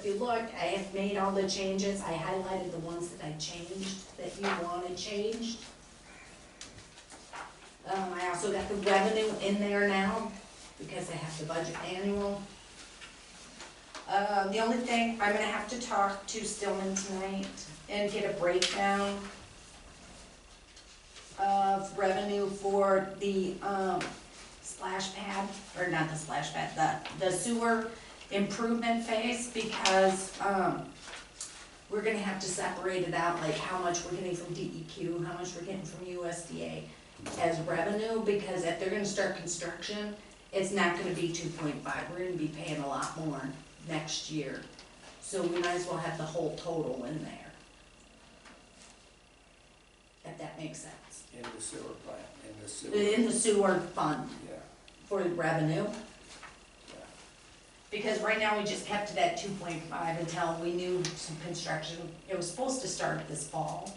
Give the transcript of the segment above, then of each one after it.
if you look, I have made all the changes, I highlighted the ones that I changed, that you wanted changed. I also got the revenue in there now, because I have the budget annual. The only thing, I'm gonna have to talk to Stillman tonight and get a breakdown of revenue for the, splash pad, or not the splash pad, the sewer improvement phase, because, we're gonna have to separate it out, like how much we're getting from DEQ, how much we're getting from USDA as revenue, because if they're gonna start construction, it's not gonna be 2.5, we're gonna be paying a lot more next year. So we might as well have the whole total in there. If that makes sense. In the sewer plant, in the sewer. In the sewer fund Yeah, for revenue. yeah. Because right now we just kept it at 2.5 until we knew some construction, it was supposed to start this fall,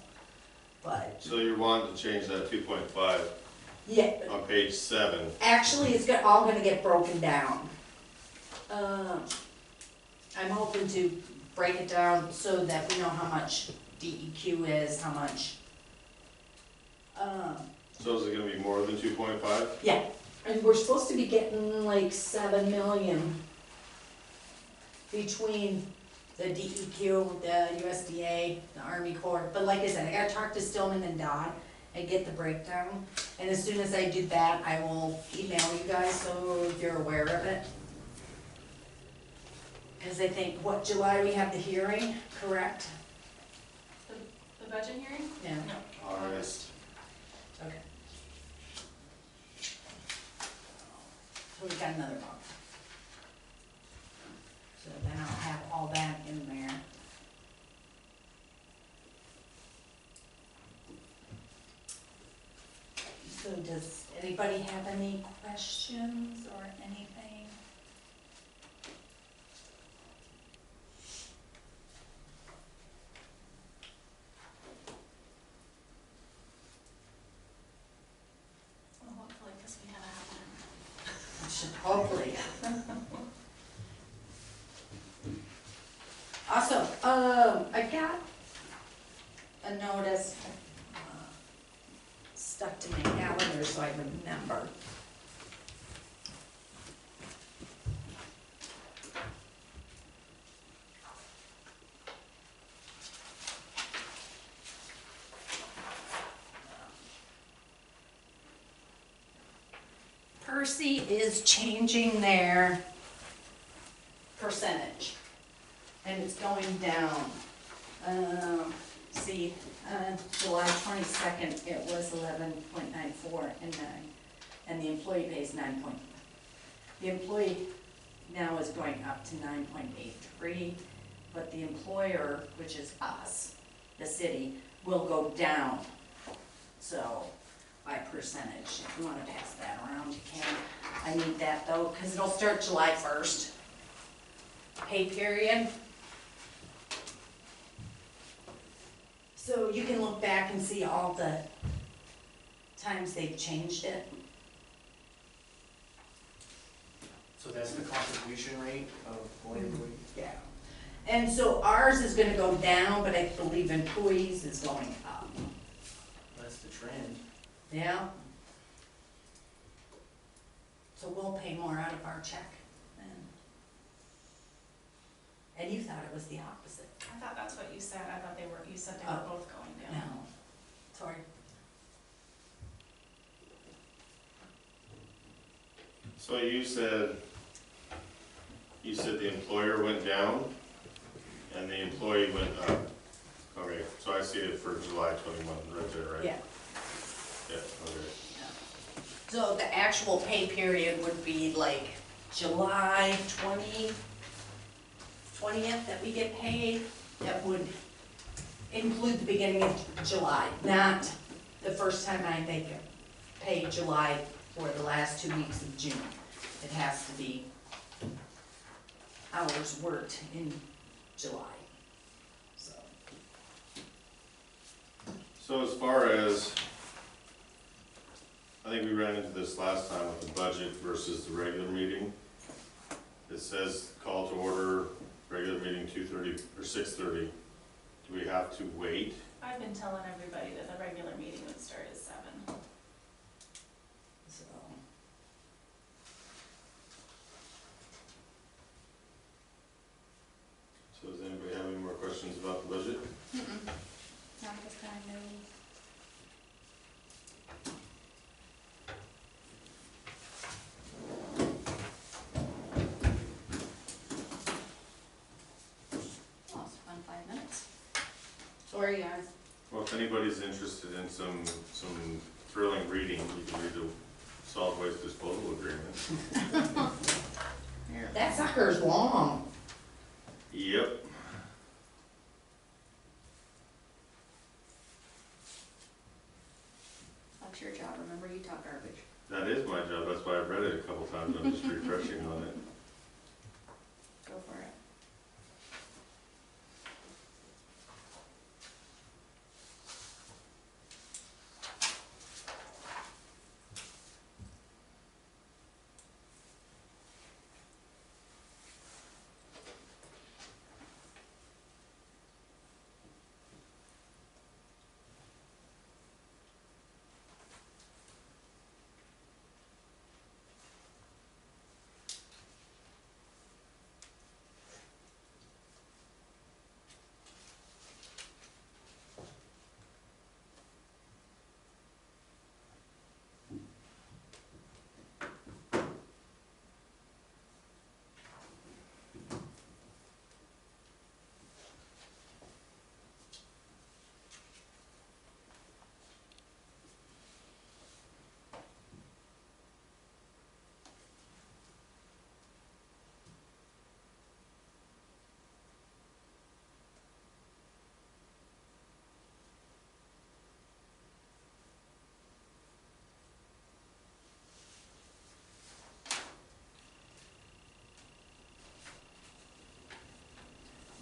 but, So you're wanting to change that 2.5 yeah, on page 7. actually it's all gonna get broken down. I'm hoping to break it down so that we know how much DEQ is, how much, So is it gonna be more than 2.5? yeah, and we're supposed to be getting like 7 million between the DEQ, the USDA, the Army Corps, but like I said, I gotta talk to Stillman and Dodd and get the breakdown, and as soon as I do that, I will email you guys so you're aware of it. Cause I think, what, July we have the hearing, correct? The budget hearing? Yeah. No. August. Okay. So we got another month. So then I'll have all that in there. So does anybody have any questions or anything? Well, hopefully, because we gotta have one. Should hopefully. Also, I got a notice stuck to my calendar so I remember. Percy is changing their percentage, and it's going down. July 22nd, it was 11.94 and the employee pays 9. The employee now is going up to 9.83, but the employer, which is us, the city, will go down. So, by percentage, if you wanna pass that around, you can. I need that though, cause it'll start July 1st. Pay period. So you can look back and see all the times they've changed it. So that's the contribution rate of employee? Yeah. And so ours is gonna go down, but I believe employees is going up. That's the trend. Yeah. So we'll pay more out of our check then. And you thought it was the opposite. I thought that's what you said. I thought you said they Oh. were both going down. No, sorry. So you said the employer went down and the employee went up. Okay, so I see it for July 21 right there, right? Yeah. Yeah, okay. So the actual pay period would be like July 20th that we get paid. That would include the beginning of July, not the first time I think pay July for the last 2 weeks of June. It has to be hours worked in July, so. So as far as, I think we ran into this last time with the budget versus the regular meeting. it says call to order, regular meeting 2:30 or 6:30. Do we have to wait? I've been telling everybody that the regular meeting would start at 7. So, So does anybody have any more questions about the budget? Not this time, no. Oh, it's fun 5 minutes. sorry guys. Well, if anybody's interested in some thrilling reading, you can read the solid waste disposal agreement. That sucker's long. Yep. That's your job, remember, you talk garbage. That is my job, that's why I've read it a couple times, I'm just refreshing on it. Go for it.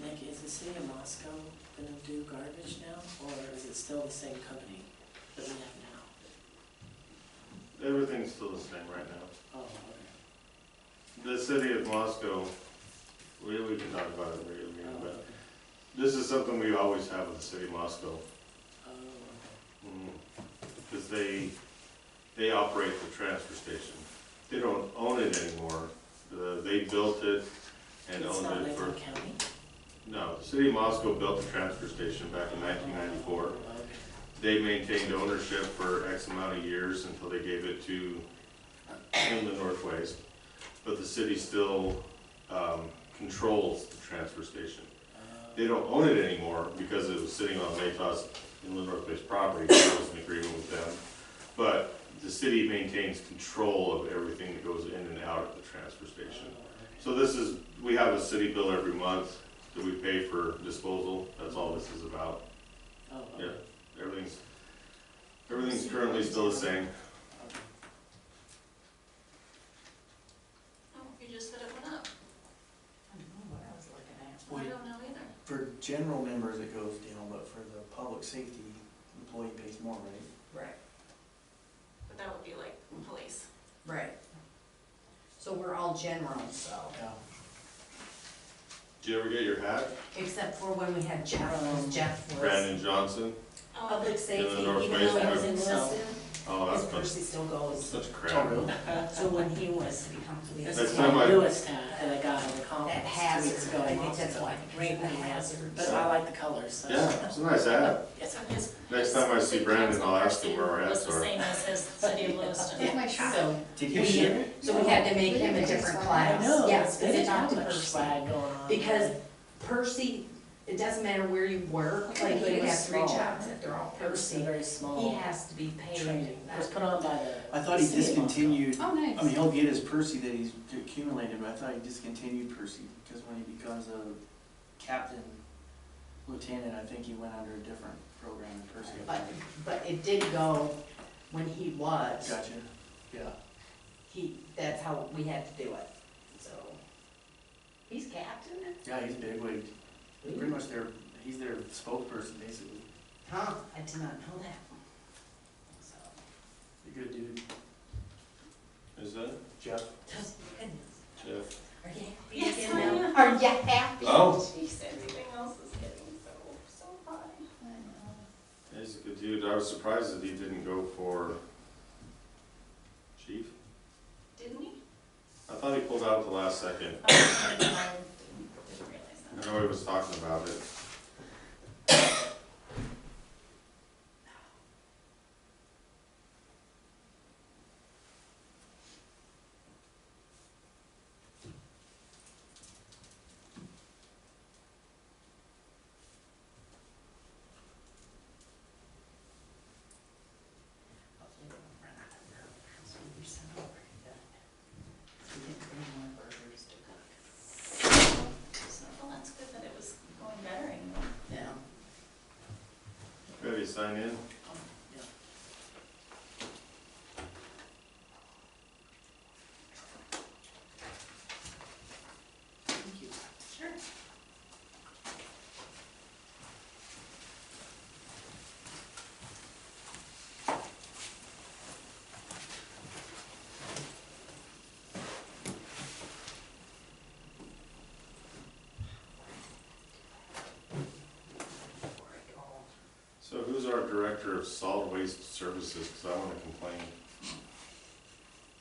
Nick, is the city of Moscow gonna do garbage now, or is it still the same company that we have now? Everything's still the same right now. Oh, okay. The city of Moscow, we can talk about it in a regular meeting, Oh, but okay. this is something we always have with the city of Moscow. Oh, okay. Because they operate the transfer station. They don't own it anymore. They built it and It's owned not it for, Lincoln County? no, the city of Moscow built the transfer station back in 1994. Oh, okay. They maintained ownership for X amount of years until they gave it to Stillman Norton. But the city still controls the transfer station. They don't own it anymore because it was sitting on Maytos Inland Northway's property, so there was an agreement with them. But the city maintains control of everything that goes in and out of the transfer station. Oh, okay. So this is, we have a city bill every month that we pay for disposal, that's all this is about. Oh, Yeah, okay. everything's currently still the same. Okay. Oh, you just said it went up. I don't know what I was looking at. I Wait. don't know either. For general members, it goes down, but for the public safety, employee pays more, right? Right, But that would be like police. right. So we're all general, so, Yeah. Did you ever get your hat? except for when we had Jeff, because Jeff was Brandon Johnson? public safety, In the even though he was Northwest. enlisted, Oh, his that's Percy still goes. such Oh, crap. really? So when he was city council, we had This Next is time my I- newest hat that I got in the that conference 2 hazard, weeks ago. I in think that's Moscow. why, right, the hazard. But I like the colors, so. Yeah, it's a nice hat. Yes, So his. Next time I see city Brandon, council I'll ask him person where our was hats the are. same as his city of Lewiston. So, Did we you ship had, it? so we had to make him a different I class. know, Yeah, it's because good it to have talked to much Percy. swag going on. Because Percy, it doesn't matter where you work, like He you was have to reach small. out to, they're all It was Percy. very small. He has to be paid. training. It was put on by the. I thought he city of Moscow. discontinued, Oh, nice. I mean, he'll get his Percy that he's accumulated, but I thought he discontinued Percy, because when he becomes a captain, lieutenant, I think he went under a different program than Percy. But it did go, when he was, Gotcha, yeah. that's how we had to do it, so. He's captain? Yeah, he's bigwig. Pretty much he's their spokesperson, basically. Huh, I did not know that. So, A good dude. Is that Jeff? just, goodness, Jeff? are you Are you happy? Oh, Jeez, everything else is getting so high. I know. he's a good dude. I was surprised that he didn't go for chief. Didn't he? I thought he pulled out at the last second. Oh, I didn't realize that. I know he was talking about it. Hopefully they won't run out of room. So we sent over that. We didn't bring more burgers to cook. So, Well, that's good that it was going better anyway. yeah. Ready to sign in? Yeah. Thank you. Sure. So who's our director of solid waste services? Because I want to complain.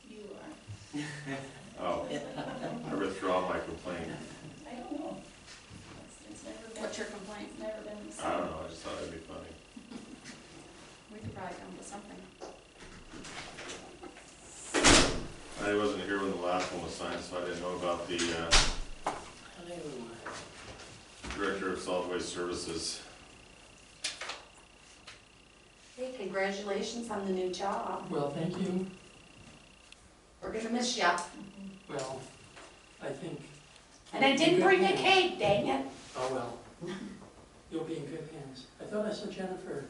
You are. Oh, I withdraw my complaint. I don't know. It's never been. What's your complaint? It's never been the same. I don't know, I just thought it'd be funny. We could probably come to something. I wasn't here when the last one was signed, so I didn't know about the Hello. director of solid waste services. Hey, congratulations on the new job. Well, thank you. We're gonna miss ya. Well, I think. And I didn't bring a cake, dang it. Oh, well. You'll be in good hands. I thought I saw Jennifer.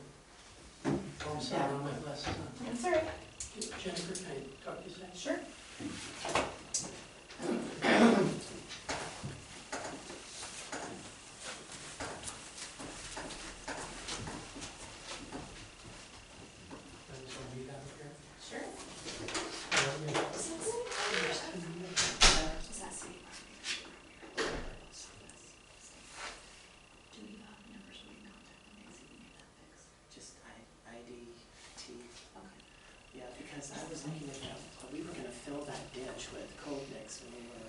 Oh, I'm sorry, on my glasses on. That's all right. Jennifer, can I talk to you a second? Sure. I just want to meet out here. Sure. Yeah. Does that say? Do we have numbers we can contact them and see if we can get that fixed? Just IDT. Okay. Yeah, because I was looking at that, we were gonna fill that ditch with cold mix when we were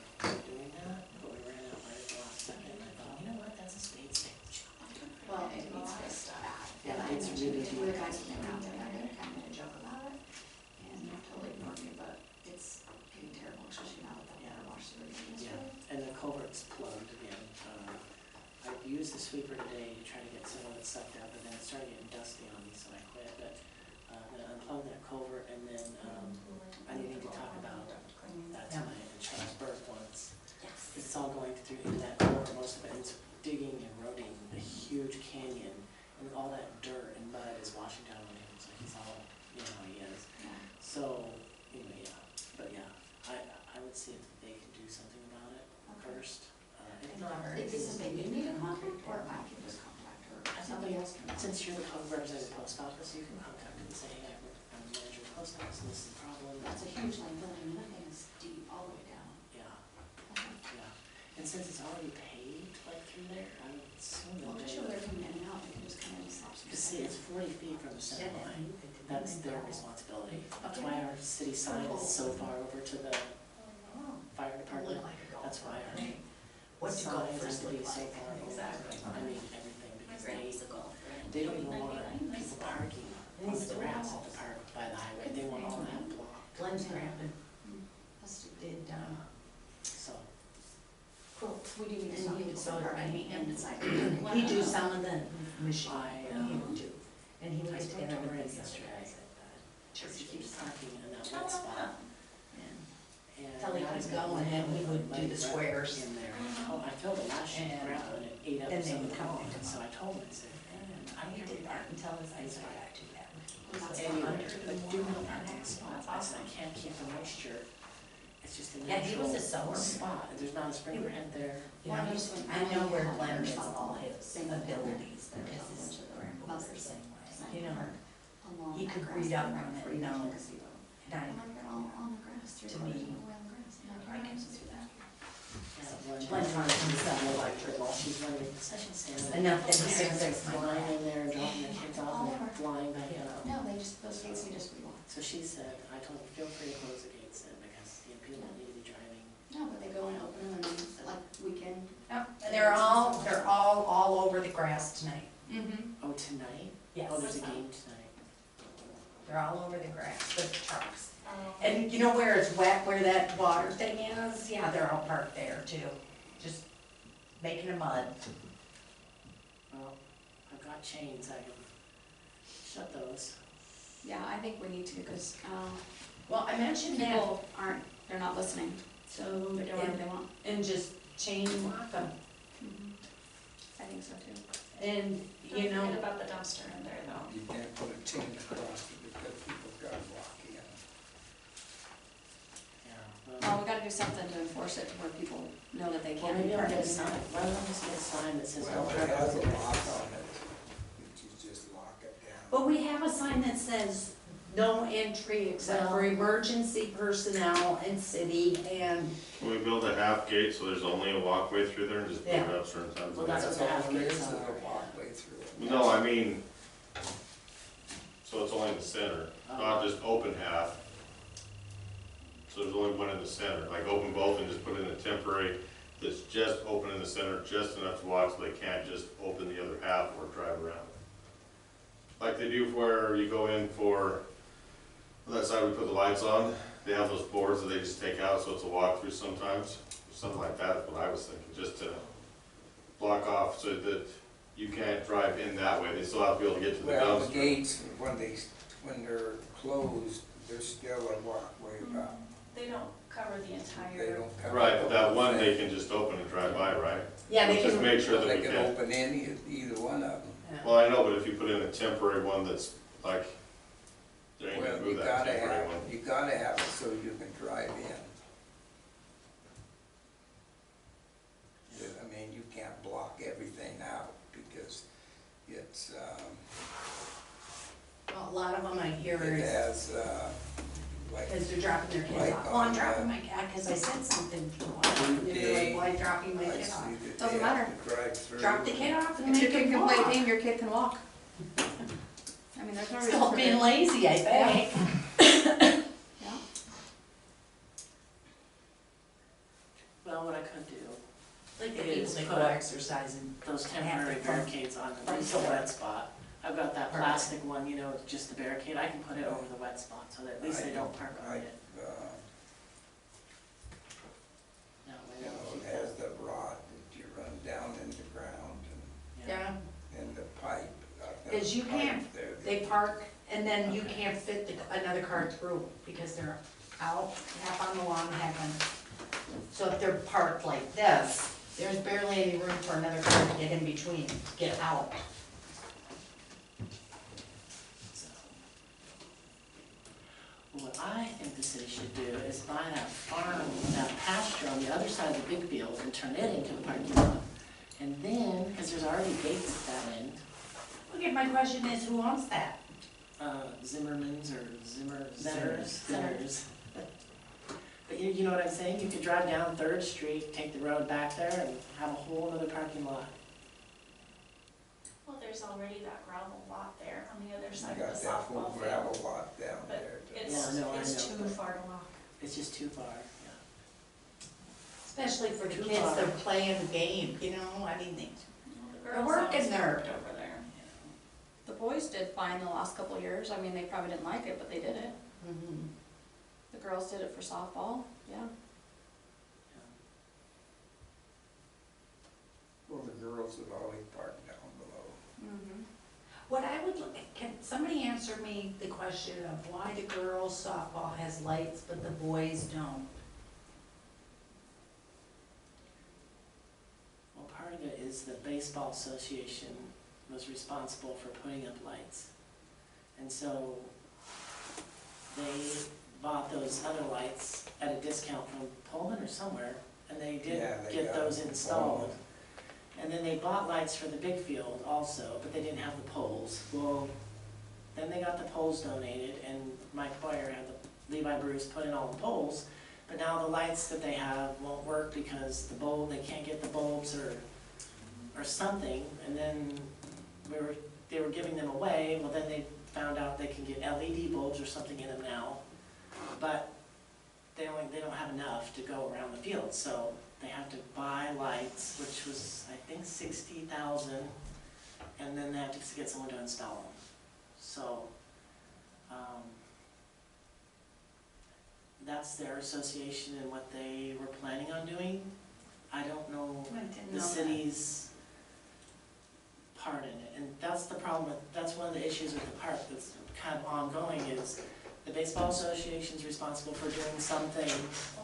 doing that, but we ran out right at the last second, and I thought, you know what, that's a spade stage. Well, it needs fixed up. Yeah, And I it's mentioned really it to the deep. guys when they were out there, and I kind of made a joke about it. And they totally ignored me, but it's getting terrible, especially now with that water wash sewer getting this Yeah, way. and the culvert's plugged again. I used the sweeper today to try to get some of it sucked out, but then it started getting dusty on me, so I quit, but, I'm gonna unplug that culvert, and then, I need to talk about that tonight, and Charles Burke wants. Yes. It's all going through into that culvert, most of it, it's digging and eroding a huge canyon, and all that dirt and mud is washing down on him, so he's all, you know how he is. Yeah. So, anyway, yeah, but yeah, I would see if they can do something about it Okay. first. If And not, is this something you need a contact, or I can just contact her? I think Somebody else can. since you're the representative of the post office, you can contact them and say, hey, I'm the manager of the post office, and this is the problem. That's a huge line building, and that thing is deep all the way down. Yeah, Okay. yeah, and since it's already paved, like through there, I would assume Well, that I'm sure they're coming in and out, they can just kind of stop some. because see, it's 40 feet from the center line, that's their responsibility. That's why our city sign is so far over to the fire department, that's why our signs have to be so far over. Exactly. I mean, everything, My because grandma's a golfer. and they don't she even want 99, people parking on the grass at the park by the highway, they want all that blocked. Glenn's grabbing. That's did, So, cool, we do need And something you to saw sell it, any and and inside. He do some of the machine, I, he would do, and he I was spoke to there Ray with us yesterday, yesterday. she keeps parking in that Oh, one spot. And And Till he now was he's got going, and we would like do the gravel squares. In there. Oh, I filled it last year, And, gravel, and it ate up then they some of would the come lawn, pick 'em so up. I told him, I said, man, I he don't did get that that. until his eyes got back to that. Anyway, but do not park in the spot, I said, I can't keep the moisture, it's just a Yeah, he was a natural sower. spot, and there's not a sprinkler head there. Yeah, I know where Glenn is all his abilities, because his mother's the same way, you know, he could read up on it, you know, and I, to me, I can do that. One time, some electric while she's running, such a standard. enough that the 6 might. Flying in there, dropping the kids off and flying back out. No, they just, those gates you just relock. So she said, I told her, feel free to close the gates then, because the people need to be driving. No, but they go and open them and then, like, weekend. Yep, and they're all over the grass tonight. Mm-hmm. Oh, tonight? Yes, Oh, there's a game tonight. they're all over the grass, the trucks. And you know where it's wet, where that water thing is? Yeah, they're all parked there too, just making a mud. Well, I've got chains, I can shut those. Yeah, I think we need to, because, Well, I mentioned that, people aren't, they're not listening, so, they're doing whatever they want. and just chain lock them. I think so too. And, you Don't know, forget about the dumpster in there though. You can't put a chain across it because people got to walk in. Yeah. Well, we gotta do something to enforce it to where people know that they Well, can't be maybe I'll parked get a in sign, there. why don't I just get a sign that says Well, no it parking has a in lock this? on it, you just lock it down. but we have a sign that says no entry except for Well- emergency personnel and city and, Can we build a half gate so there's only a walkway through there and just put it Yeah. up certain times? Well, of the that's day? what the half all there gates is, are. a walkway through it. No, I mean, so it's only in the center, not just open half. So there's only one in the center, like open both and just put in a temporary that's just open in the center, just enough to walk so they can't just open the other half or drive around. Like they do where you go in for, on that side we put the lights on, they have those boards that they just take out so it's a walkthrough sometimes. Something like that is what I was thinking, just to block off so that you can't drive in that way, they still have to be able to get to the Well, the dumpster. gates, when they're closed, there's still a walkway about, They don't cover the they entire. don't cover. Right, the but that whole one thing. they can just open and drive by, right? yeah, they Just can, make sure that They we can can. open any, either one of them. Well, I know, but if you put in a temporary one that's like, they ain't gonna Well, you move that gotta temporary have, one. you gotta have it so you can drive in. I mean, you can't block everything out because it's, well, a lot of them I hear it is, has, like, because they're dropping their kids Like off. Well, I'm on, dropping my cat, because I said something to them. And they're like, why dropping my I kid see off? that Doesn't they have matter. to drive through. Drop the kid off and If your make kid him can play a walk. game, your kid can walk. I mean, there's no reason Stop for being it. lazy, I think. Yeah. Well, what I could do, Like the It people is that put- go exercising. those temporary barricades on at front least the door. wet spot. I've got that Perfect. plastic one, you know, just the barricade, I can put it over the wet spot so that at least they don't park on it. No, You know, it has the rod that you run down in the ground Yeah, and the pipe. 'Cause you can't- Pipe there. they park, and then you can't fit another car through, because they're out, half on the lawn, half on. So if they're parked like this, there's barely any room for another car to get in between, to get out. So, what I think the city should do is buy that farm, that pasture on the other side of the big field and turn it into a parking lot. And then, because there's already gates at that end, Okay, my question is, who owns that? Zimmerman's or Zinners. Zinners. But you know what I'm saying? You could drive down 3rd Street, take the road back there and have a whole other parking lot. Well, there's already that gravel lot there on the other You side of got the that whole softball gravel field. lot down But there. It's, Yeah, no, I it's know, too but- far to walk. It's just too far, yeah. Especially for the Too kids far. that are playing the game, you know, I mean, The They're girls working always there. worked over there. The boys did fine the last couple of years. I mean, they probably didn't like it, but they did it. mhm. The girls did it for softball, yeah. Well, the girls have always parked down below. What I would, can somebody answer me the question of why the girls softball has lights but the boys don't? Well, part of it is the baseball association was responsible for putting up lights. And so they bought those other lights at a discount from Pullman or somewhere, and they did Yeah, they get got those them installed. Pullman. And then they bought lights for the big field also, but they didn't have the poles. Well, then they got the poles donated, and Mike Boyer had the Levi Bruce put in all the poles, But now the lights that they have won't work because they can't get the bulbs or something, and then they were giving them away, well then they found out they can get LED bulbs or something in them now, but they don't have enough to go around the field, so they have to buy lights, which was, I think, $60,000, and then they have to get someone to install them. So, that's their association and what they were planning on doing. I don't know I didn't the know that. city's part in it, and that's the problem that's one of the issues with the park that's kind of ongoing is the baseball association's responsible for doing something,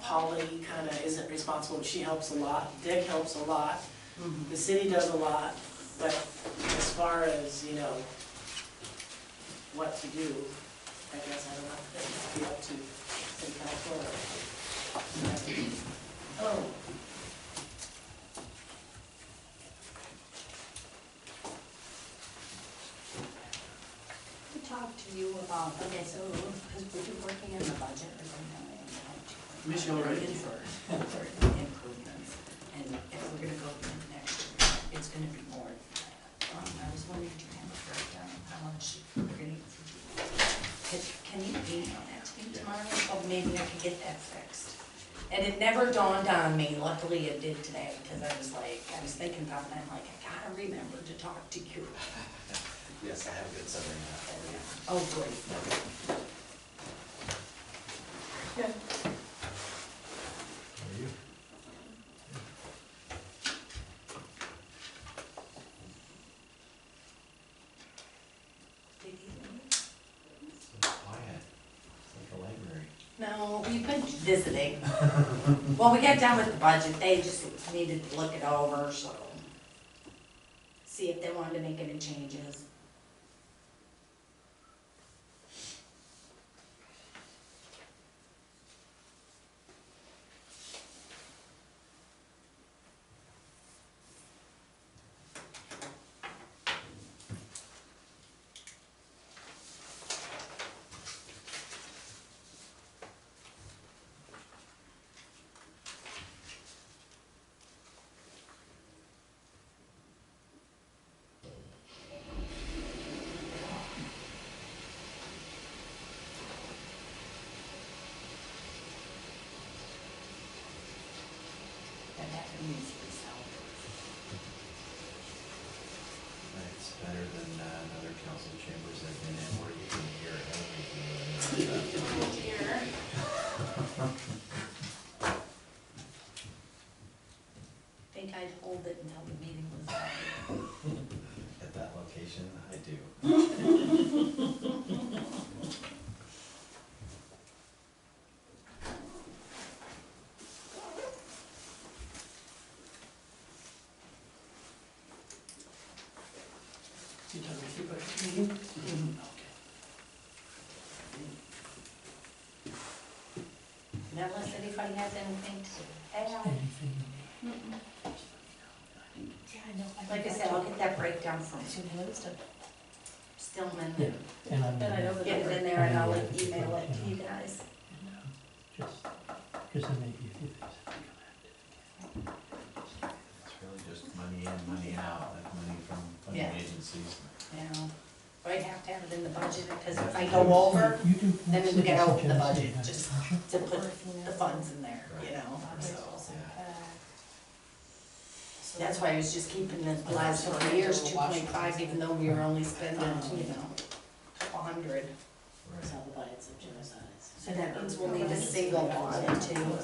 Holly kind of isn't responsible, but she helps a lot, Dick helps a lot, the city does a lot, but as far as, you know, what to do, I guess I don't know, that would be up to city council or. Oh. We talked to you about, okay, so, because we're working on the budget or something, Michelle, right? for improvements, and if we're gonna go in next year, it's gonna be more. I was wondering, do you have a breakdown of how much we're gonna need for you? Can you email that to me tomorrow? Or maybe I can get that fixed. And it never dawned on me, luckily it did today, because I was thinking about it, and I'm like, I gotta remember to talk to you. Yes, I have a good summary of that already. Oh, great. Good. How are you? Did he leave? So quiet. It's like a library. No, we've been visiting. Well, we got done with the budget, they just needed to look it over, so. See if they wanted to make any changes. It's better than other council chambers I've been in where you can hear everything. Think I'd hold it until the meeting was over. At that location, I do. You done with your budget meeting? Okay. Unless anybody has anything to add. Anything you need. Like I said, I'll get that breakdown from Stillman. Yeah, and I'm. Then I know the Get it in there and I'll email it to you guys. Just, because there may be a few things that come out. It's really just money in, money out, like money from funding Yeah. agencies. You know, but I have to have it in the budget, because if I go over, You do. then we gotta open the budget, Suggested just budget. to put the funds in there, you know, so. That's why I was just keeping the last couple of years 2.5, even though we were only spending, you know, a couple hundred. It's all the bites of genocides. So that means we'll need a single one too.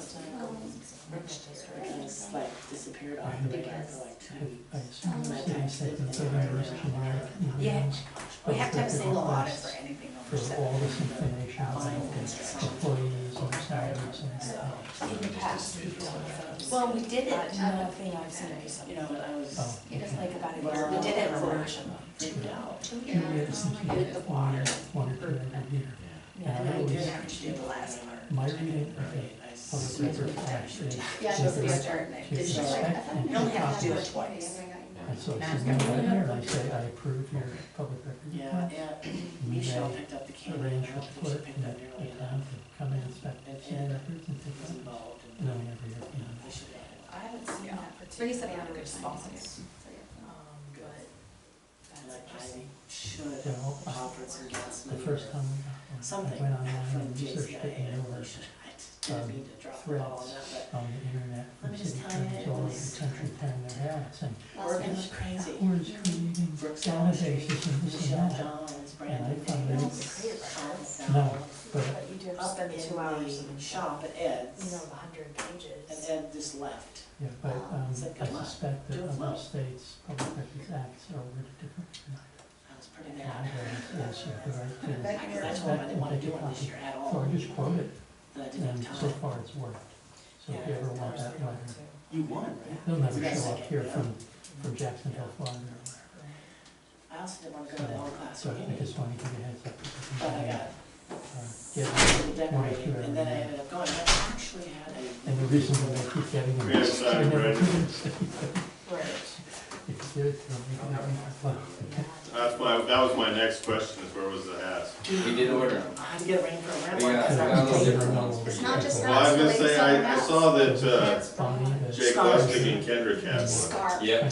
It's like disappeared off the radar for like 2 weeks. I assume the city said that they're gonna use generic Yeah, emails we have to have a single audit requests for anything over for all seven. this information about employees and salaries and everything. In the past, we Individual don't. Well, we did it, You know, but I was Oh, He doesn't like about it. Well, we did it for freaked out. 2 2 years years since we with did the water. one or two every year. Yeah. And I We always, didn't have to do the last part. my reading of the I public record act is Yeah, to so you're direct starting to it. Did you? inspect and You only have to do it copy twice. And so I That's send them good. right here, and I say, I approve your public record Yeah, request. Michelle picked up the camera, and Arrange I with don't the think she clerk picked and up the nearly town enough. to come and inspect And city Ed records and take was them. involved, And and then we never hear from them. they should have. I haven't seen Yeah. that But he said he particular had a good response. response. But that's Like, I interesting. should Well, offer some gas The money first or time we got one, I something went online from and researched it, JCIA, and I there were really should, I didn't mean to drop the ball on threads that, but on the internet Let from me just city tell you, attorneys it all over was- the country tearing their hair out, saying, Oregon's crazy. who's creating Brooks Hall Street, databases and this Michelle and that? John's, And I Brandon found Davis, it, Tom no, Bell, but But you do have to up spend the 2 hours in in the shop at Ed's, you know, the 100 pages. and Ed just left. yeah, but Said, I "Good luck. suspect Do that it other flow." states' public records acts are a little different. I was pretty And mad. yes, you have the right to Because I told him I didn't wanna do one this year at So all, I just quote it, that I didn't and have so time. far it's worked. So if you ever want that letter, You won, right? they'll never That's show up second, here yeah. from Jacksonville, Florida. I also didn't wanna go to the all class So I meeting, just want to give you a heads up. but I got Get, the decorating, and then I ended up going, I actually had and the reason why they keep getting them We have is signed, they never right? do it. Right. If you do it, they'll make it happen. Well, That was my next question, is where was the hats? We did order them. I had to get ready for a ramp We got- because I we got was those taking different from ones. It's not just Well, I was gonna Ladies say, on I mats. saw that, It's funny that. Jake Scarves. Lustig and Kendrick had one. Scarf. Yep.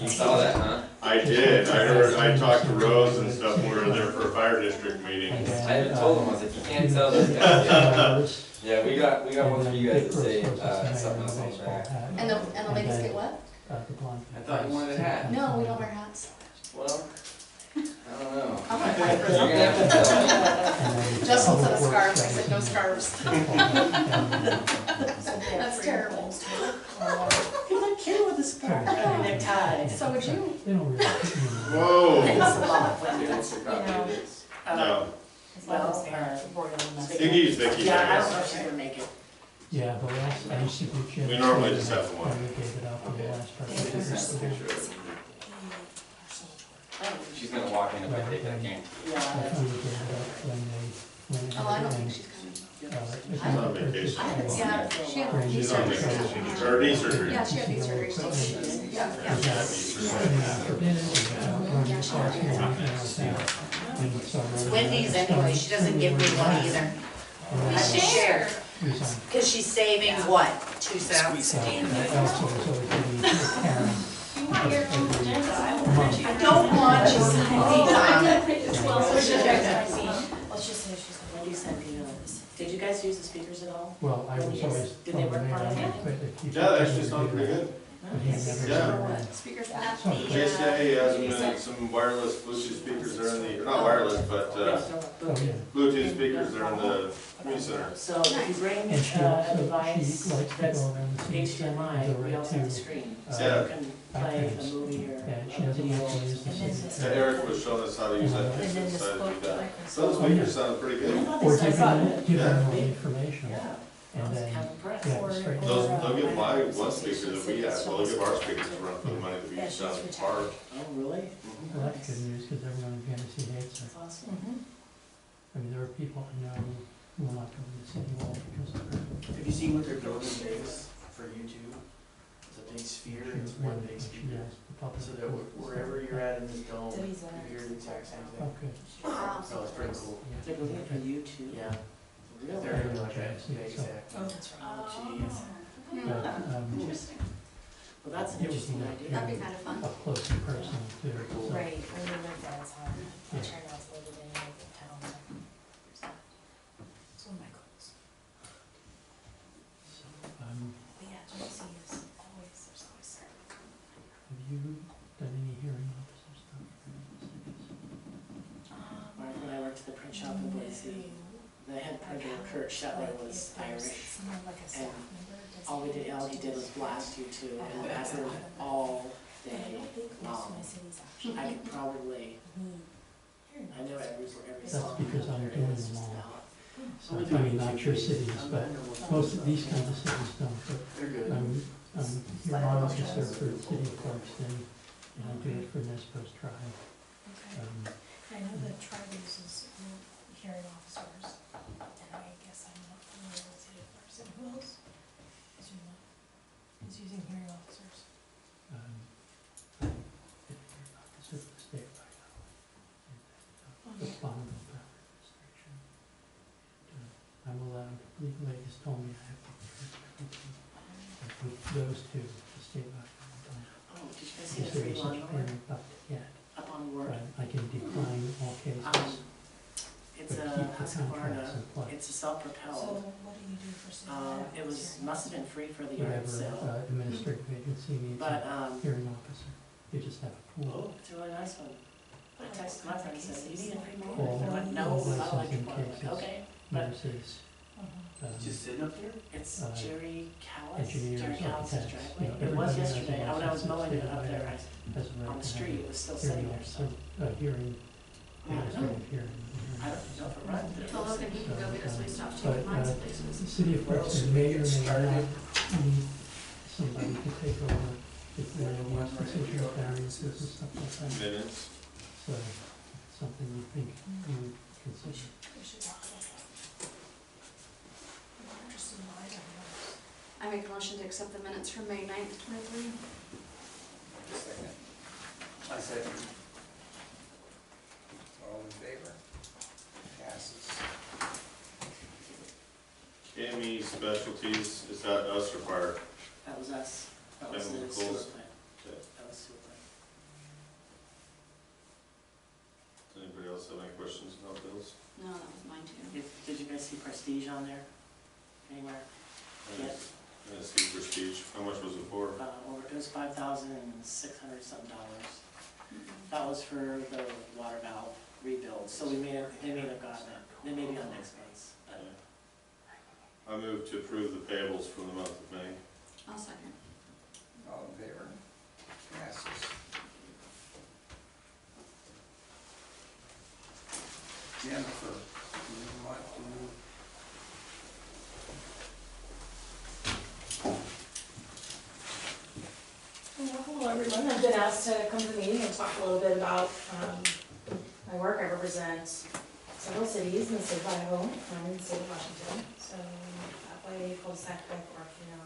You saw that, huh? I did, I talked to Rose and stuff, when we were there for a fire district meeting. I even told him, I was like, you can't tell those guys yet. Yeah, we got one for you guys that say, something else on the back. And the ladies get what? The blonde. I thought you wanted a hat. No, we don't wear hats. Well, I don't know. I'm gonna fight for You're gonna have to tell me. Just Justin said a scarf, I said no scarves. That's terrible. You look cute with a scarf and a necktie. So would you? They don't really. Whoa, Thanks a lot, Give Linda. us a copy of this. no, Well, Vicky's Vicky, yeah, I don't know I if she's gonna make it. Yeah, the last, I used to do gym. We normally just have one. And we gave it up on the last part. She just sent a picture of it. She's gonna walk in if I take that game. I Yeah, finally gave it up when they. Oh, I don't think she's coming. She's on vacation. I haven't seen her. She had knee She's on surgery. vacation, or knee surgery. Yeah, she had knee surgery. Yeah, yeah. It's Wendy's anyway, she doesn't give me one either. We share. Cause she's saving what, 2 cents? You want your own agenda? I don't want you I'm gonna print the 12, so she'll Let's just say she's gonna. Wendy sent me, did you guys use the speakers at all? Well, I was always. Did they work fine? Yeah, that actually sounds pretty good. Yeah. Speakers for that. JCIA has them in some wireless Bluetooth speakers there in the, or not wireless, but, Oh, yeah. Bluetooth speakers there in the community center. So if you bring And she a also, device she likes to that's go around the city center and HDMI, go we right also have a to, screen, so Yeah. you can play a movie or yeah, she a doesn't video. like to use the And then city this- Yeah, center. Eric was showing us how to use that, And then fix this how to book, do that. like. So those speakers sounded pretty I good. thought Or they give sounded them, fun. give them all the Yeah, information, yeah, I and was then, kind of impressed. yeah, straight. They'll give my one speaker that we have, well, they'll give our speakers a run for the money that we Yeah, use she's down in the retired. park. Oh, really? Well, that's good news, because everyone in Genesee hates her. That's awesome. I mean, there are people I know who will not go to the city wall because of her. Have you seen what they're building in Vegas for YouTube? It's a big sphere, She it's was one really, big she speaker. asked the public. So that wherever you're at in this dome, Debbie's you there. hear the exact same thing. Okay. So it's pretty cool. They're building it for YouTube? Yeah, Really? they're in like a Vegas act. Oh, that's right. Oh, jeez. But, Interesting. Well, that's an interesting idea. That'd be kind of fun. up close and personal too. So, Right, I mean, my dad's home, I try not to live in any of the towns. It's one of my goals. so, But yeah, Genesee is always, there's always. have you done any hearing officer stuff? Mark, when I worked at the print shop in Boise, the head printer, Kurt Shetler, was Irish. And all he did was blast YouTube, and as they're all day long. I could probably, I know every That's song. because I'm there doing is, them just all. about. So, I mean, not your cities, but most of these kinds of cities don't, but They're good. I'm hearing officer for the city of Clarkston, and I do it for Nespo's tribe. I know the tribe uses hearing officers, and I guess I'm not familiar with City of Clarkston. Who else is using hearing officers? I told me I have to prove everything. Like with those two, the state of Oh, did you guys They see the say free there's such a lawnmower payment up to get, up on Word? but I can decline all cases, It's but a keep the Husqvarna, contracts in place. it's a So self-propelled. what do you do for city? It was, must have been free for the yard Whatever sale, administrative agency needs but, a hearing officer, you just have a pool. it's a really nice one. I texted my friend and said, you need a free All, mower? I went, no, all I like licensing it. I'm like, cases, okay, but nurses, Just sitting up here? it's uh, Jerry Callis, engineers, Jerry Callis's architects, driveway. you know, It was everybody has yesterday, a when I was license mowing it up state there, has a right on to the street, have it was still a sitting hearing there, so. officer, hearing, I don't know. administrative hearing. I don't know if it runs, but it Tell looks Logan like. he can go get us waste off But, too, mine's places. the city of Where else Preston should we may or get may started? not need somebody to take over if there are more decision variances and stuff like that. Minutes. So, it's something you think you would consider. We should talk about that. I'm interested in my ideas. I make a motion to accept the minutes from May 9th, 23. Second. I said, All in favor? Passes. KME Specialties, is that us or fire? That was us, that was the Chemicals. sewer plant, Okay. that was sewer plant. Does anybody else have any questions about those? No, that was mine too. Did you guys see Prestige on there anywhere? Yes. And it's the Prestige, how much was it for? It was $5,600 something. That was for the water valve rebuild, so they may have gotten it, they may be on next month's. I move to approve the payables for the month of May. I'll second. All in favor? Passes. Jennifer, do you want to? Hello, everyone. I've been asked to come to the meeting and talk a little bit about my work. I represent several cities in the state of Idaho and in the state of Washington. So that way, cul-de-sac, or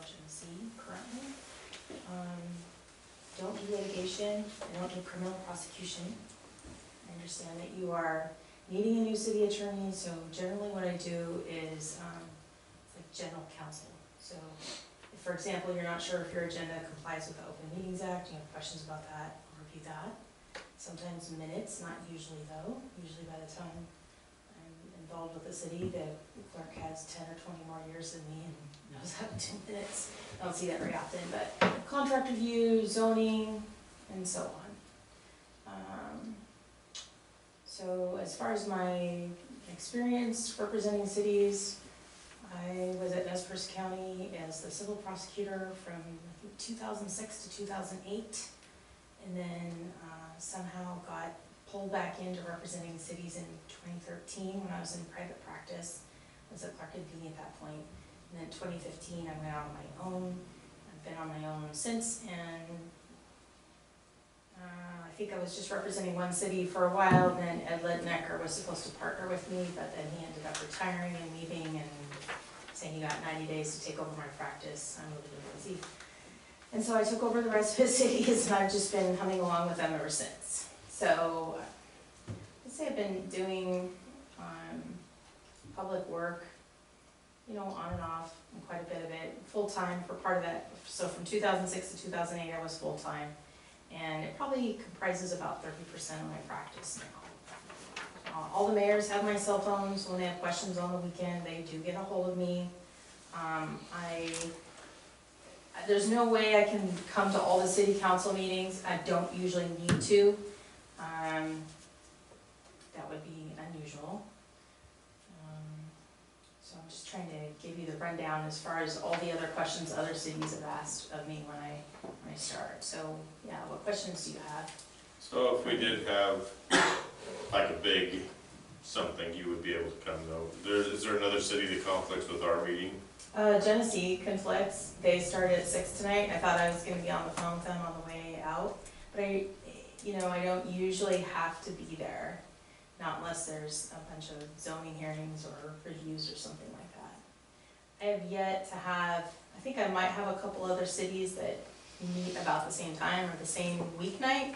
Tennessee currently. Don't do litigation. I don't do criminal prosecution. I understand that you are needing a new city attorney, so generally what I do is it's like general counsel. So if, for example, you're not sure if your agenda complies with the Open Meetings Act, you have questions about that, I'll review that. Sometimes minutes, not usually though. Usually by the time I'm involved with the city, the clerk has 10 or 20 more years than me and knows how to do minutes. I don't see that very often, but contract review, zoning, and so on. So as far as my experience representing cities, I was at Nez Perce County as the civil prosecutor from I think 2006 to 2008, and then somehow got pulled back into representing cities in 2013 when I was in private practice. I was at Clark and Beanie at that point. And then 2015 I went out on my own. I've been on my own since, and I think I was just representing one city for a while, and then Ed Lednecker was supposed to partner with me, but then he ended up retiring and leaving and saying he got 90 days to take over my practice. I'm really busy. And so I took over the rest of his cities, and I've just been humming along with them ever since. So I'd say I've been doing public work, you know, on and off, and quite a bit of it, full-time for part of that. So from 2006 to 2008, I was full-time. And it probably comprises about 30% of my practice now. All the mayors have my cell phones, so when they have questions on the weekend, they do get a hold of me. There's no way I can come to all the city council meetings, I don't usually need to. That would be unusual. So I'm just trying to give you the rundown as far as all the other questions other cities have asked of me when I start. So, yeah, what questions do you have? So if we did have like a big something, you would be able to come though. Is there another city that conflicts with our meeting? Genesee conflicts. They started at 6 tonight. I thought I was gonna be on the phone with them on the way out. But I don't usually have to be there. Not unless there's a bunch of zoning hearings or reviews or something like that. I have yet to have, I think I might have a couple other cities that meet about the same time or the same weeknight.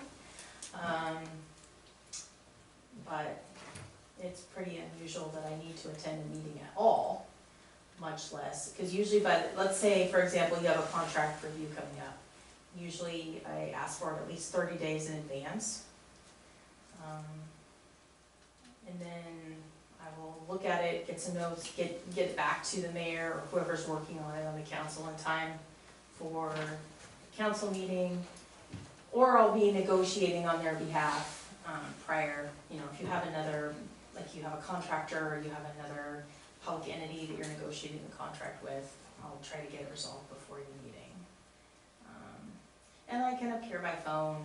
But it's pretty unusual that I need to attend a meeting at all. much less, because usually let's say, for example, you have a contract review coming up. Usually I ask for it at least 30 days in advance. And then I will look at it, get some notes, get it back to the mayor or whoever's working on it on the council in time for council meeting, or I'll be negotiating on their behalf prior. You know, if you have another, like you have a contractor or you have another public entity that you're negotiating the contract with, I'll try to get it resolved before your meeting. And I can appear by phone.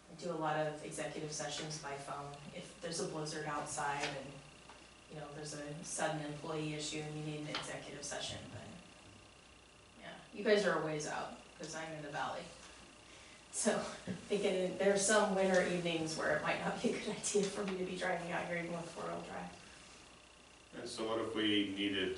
I do a lot of executive sessions by phone. If there's a blizzard outside and, you know, there's a sudden employee issue and you need an executive session, then, yeah. You guys are a ways out, because I'm in the valley. So, thinking there's some winter evenings where it might not be a good idea for me to be driving out here even with four-wheel drive. And so what if we needed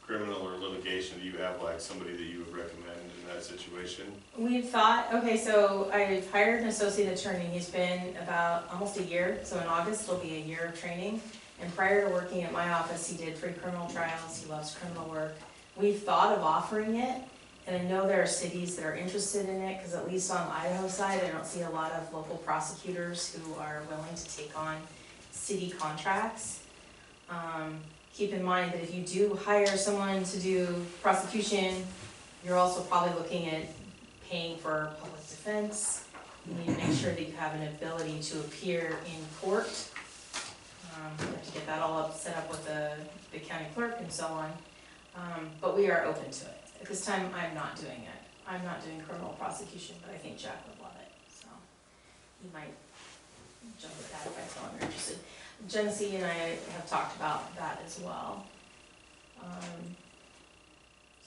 criminal or litigation? Do you have like somebody that you would recommend in that situation? We've thought, okay, so I've hired an associate attorney. He's been about almost a year, so in August it'll be a year of training. And prior to working at my office, he did 3 criminal trials. He loves criminal work. We've thought of offering it, and I know there are cities that are interested in it, because at least on the Idaho side, I don't see a lot of local prosecutors who are willing to take on city contracts. Keep in mind that if you do hire someone to do prosecution, you're also probably looking at paying for public defense. You need to make sure that you have an ability to appear in court. You have to get that all set up with the county clerk and so on. But we are open to it. At this time, I'm not doing it. I'm not doing criminal prosecution, but I think Jack would love it. So he might jump at that if I tell him you're interested. Genesee and I have talked about that as well.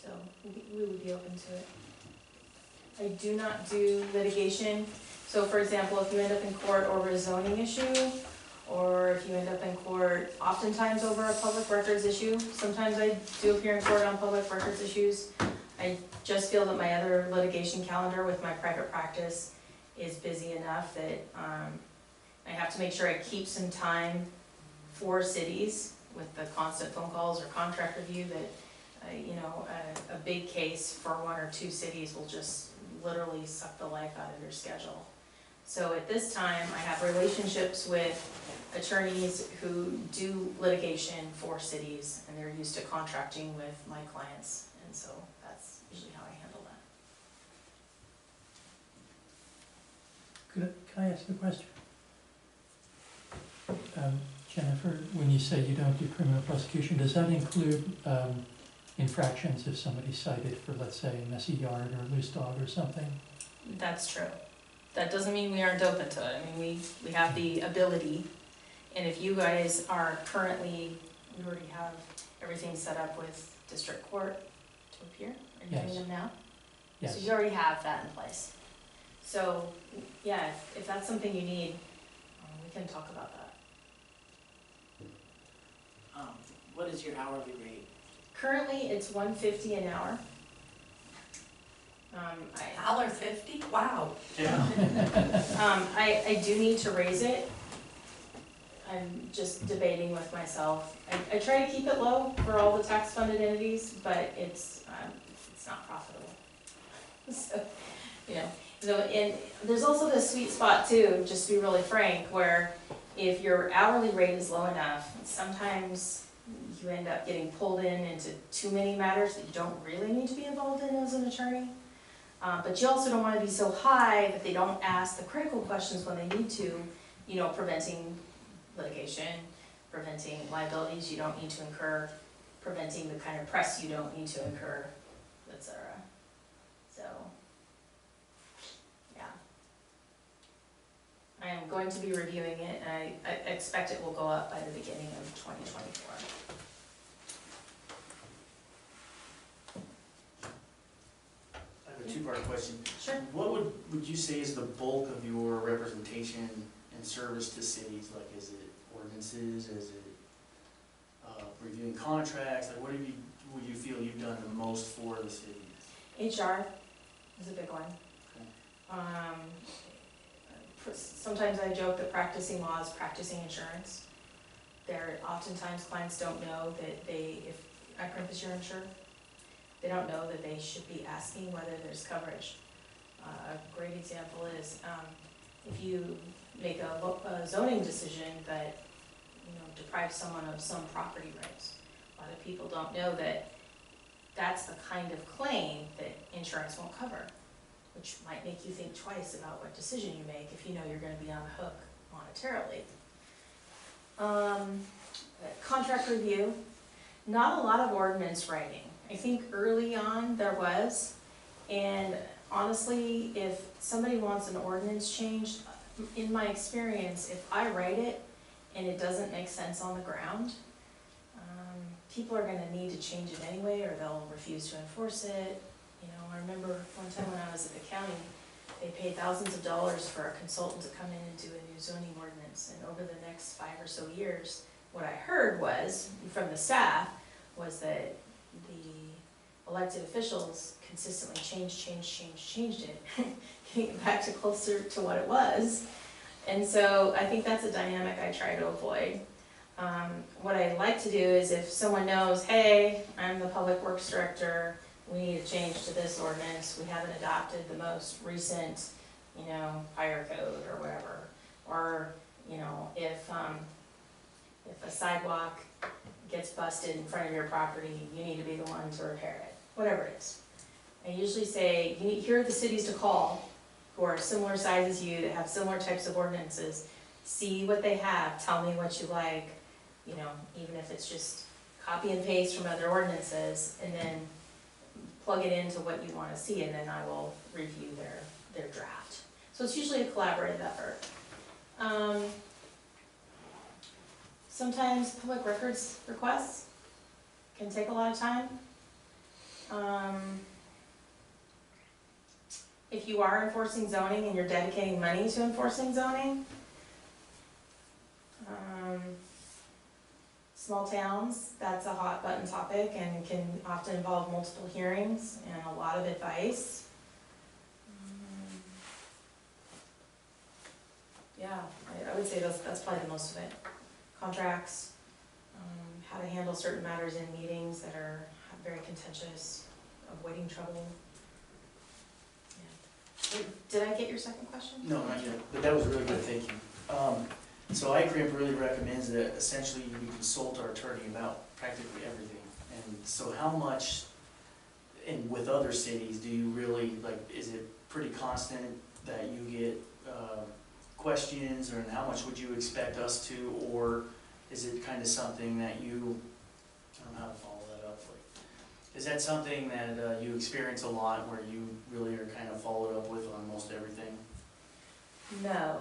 So we would be open to it. I do not do litigation. So for example, if you end up in court over a zoning issue, or if you end up in court oftentimes over a public records issue, sometimes I do appear in court on public records issues. I just feel that my other litigation calendar with my private practice is busy enough that I have to make sure I keep some time for cities with the constant phone calls or contract review that, you know, a big case for 1 or 2 cities will just literally suck the life out of your schedule. So at this time, I have relationships with attorneys who do litigation for cities, and they're used to contracting with my clients, and so that's usually how I handle that. Can I ask a question? Jennifer, when you say you don't do criminal prosecution, does that include infractions if somebody's cited for, let's say, a messy yard or a loose dog or something? That's true. That doesn't mean we aren't open to it. I mean, we have the ability, and if you guys are currently, we already have everything set up with district court to appear. Are you doing them now? Yes. So you already have that in place. So, yeah, if that's something you need, we can talk about that. What is your hourly rate? Currently, it's $150 an hour. $1.50? Wow. Yeah. I do need to raise it. I'm just debating with myself. I try to keep it low for all the tax-funded entities, but it's not profitable. So, you know, so, and there's also this sweet spot too, just to be really frank, where if your hourly rate is low enough, sometimes you end up getting pulled into too many matters that you don't really need to be involved in as an attorney. But you also don't want to be so high that they don't ask the critical questions when they need to, you know, preventing litigation, preventing liabilities you don't need to incur, preventing the kind of press you don't need to incur, etc. So, yeah. I am going to be reviewing it, and I expect it will go up by the beginning of 2024. I have a 2-part question. Sure. What would you say is the bulk of your representation and service to cities? Like, is it ordinances? Is it reviewing contracts? Like, what would you feel you've done the most for the cities? HR is a big one. Sometimes I joke that practicing law is practicing insurance. Oftentimes clients don't know that if ICRIP is your insurer. They don't know that they should be asking whether there's coverage. A great example is, if you make a zoning decision that, you know, deprives someone of some property rights. A lot of people don't know that that's the kind of claim that insurance won't cover, which might make you think twice about what decision you make if you know you're gonna be on the hook monetarily. Contract review, not a lot of ordinance writing. I think early on there was, and honestly, if somebody wants an ordinance changed, in my experience, if I write it and it doesn't make sense on the ground, people are gonna need to change it anyway, or they'll refuse to enforce it. You know, I remember one time when I was at the county, they paid thousands of dollars for a consultant to come in and do a new zoning ordinance, and over the next 5 or so years, what I heard was, from the staff, was that the elected officials consistently changed it, getting it back to closer to what it was. And so I think that's a dynamic I try to avoid. What I like to do is if someone knows, hey, I'm the public works director, we need a change to this ordinance, we haven't adopted the most recent, you know, fire code or whatever. Or, you know, if a sidewalk gets busted in front of your property, you need to be the one to repair it, whatever it is. I usually say, here are the cities to call who are similar size as you, that have similar types of ordinances. See what they have, tell me what you like, you know, even if it's just copy and paste from other ordinances, and then plug it into what you want to see, and then I will review their draft. So it's usually a collaborative effort. Sometimes public records requests can take a lot of time. If you are enforcing zoning and you're dedicating money to enforcing zoning, small towns, that's a hot button topic and can often involve multiple hearings and a lot of advice. Yeah, I would say that's probably the most of it. Contracts, how to handle certain matters in meetings that are very contentious, avoiding trouble. Yeah. Did I get your second question? No, not yet, but that was really good, thank you. So ICRIP really recommends that essentially we consult our attorney about practically everything. And so how much, and with other cities, do you really, like, is it pretty constant that you get questions, or how much would you expect us to, or is it kind of something that you, I don't know how to follow that up, like, is that something that you experience a lot where you really are kind of followed up with on most everything? No.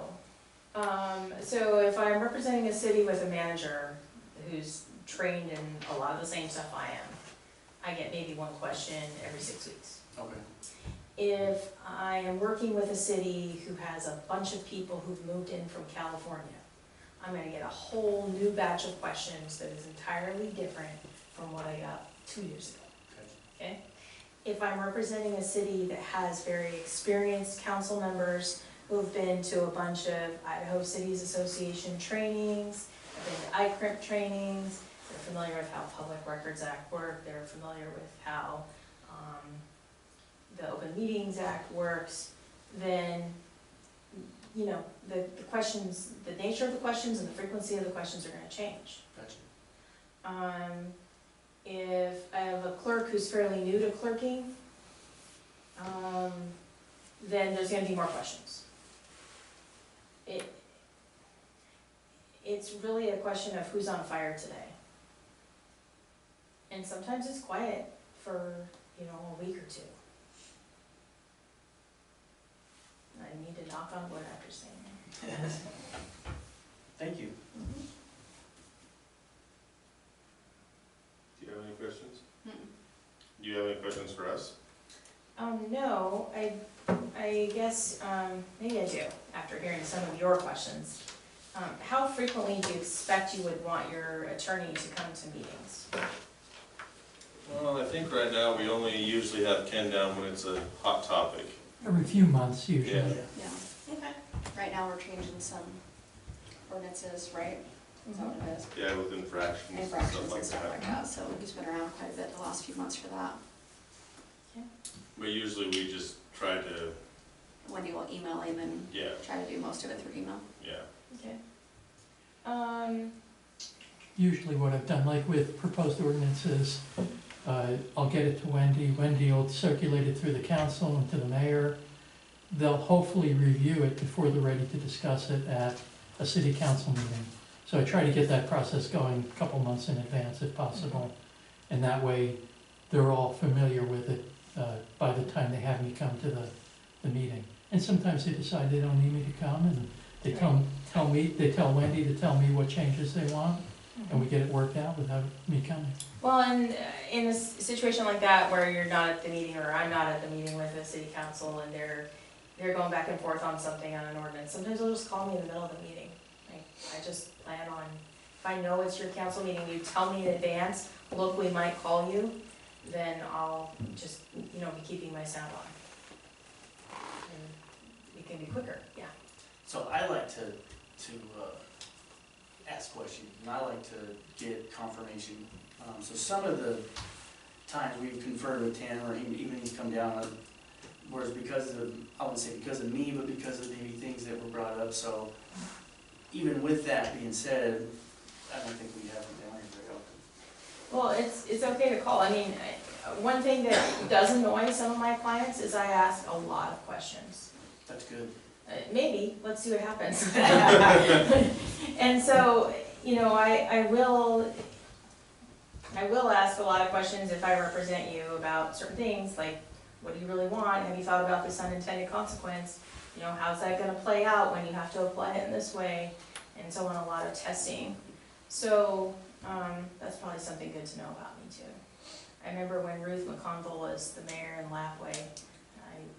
So if I'm representing a city with a manager who's trained in a lot of the same stuff I am, I get maybe one question every 6 weeks. Okay. If I am working with a city who has a bunch of people who've moved in from California, I'm gonna get a whole new batch of questions that is entirely different from what I got 2 years ago. Okay? If I'm representing a city that has very experienced council members who've been to a bunch of Idaho Cities Association trainings, have been to ICRIP trainings, they're familiar with how Public Records Act works, they're familiar with how the Open Meetings Act works, then, you know, the questions, the nature of the questions and the frequency of the questions are gonna change. Gotcha. If I have a clerk who's fairly new to clerking, then there's gonna be more questions. It's really a question of who's on fire today. And sometimes it's quiet for, you know, a week or two. I need to knock on wood after saying that. Thank you. Mm-hmm. Do you have any questions? Do you have any questions for us? No, I guess, maybe I do, after hearing some of your questions. How frequently do you expect you would want your attorney to come to meetings? Well, I think right now we only usually have Ken down when it's a hot topic. Every few months usually. Yeah. Yeah. Okay. Right now, we're changing some ordinances, right? Is that what it is? Yeah, with infractions and Infractions stuff like and stuff like that. that, so he's been around quite a bit the last few months for that. But usually we just try to, Wendy will email him and yeah, try to do most of it through email. yeah. Okay. Usually what I've done, like with proposed ordinances, I'll get it to Wendy, Wendy will circulate it through the council and to the mayor. They'll hopefully review it before they're ready to discuss it at a city council meeting. So I try to get that process going a couple months in advance if possible. And that way, they're all familiar with it by the time they have me come to the meeting. And sometimes they decide they don't need me to come, and they tell Wendy to tell me what changes they want, and we get it worked out without me coming. Well, and in a situation like that where you're not at the meeting, or I'm not at the meeting with the city council, and they're going back and forth on something on an ordinance, sometimes they'll just call me in the middle of the meeting. Like, I just plan on, if I know it's your council meeting, you tell me in advance, look, we might call you, then I'll just, be keeping my sound on. And it can be quicker, yeah. So I like to ask questions, and I like to get confirmation. So some of the times we've conferred with Tim, or even he's come down, whereas because of, I wouldn't say because of me, but because of maybe things that were brought up. So even with that being said, I don't think we have them down here very often. Well, it's okay to call. I mean, one thing that does annoy some of my clients is I ask a lot of questions. That's good. Maybe, let's see what happens. And so, I will ask a lot of questions if I represent you about certain things, like, what do you really want? Have you thought about this unintended consequence? How's that gonna play out when you have to apply it in this way? And so on, a lot of testing. So, that's probably something good to know about me too. I remember when Ruth McConville was the mayor in Lapway,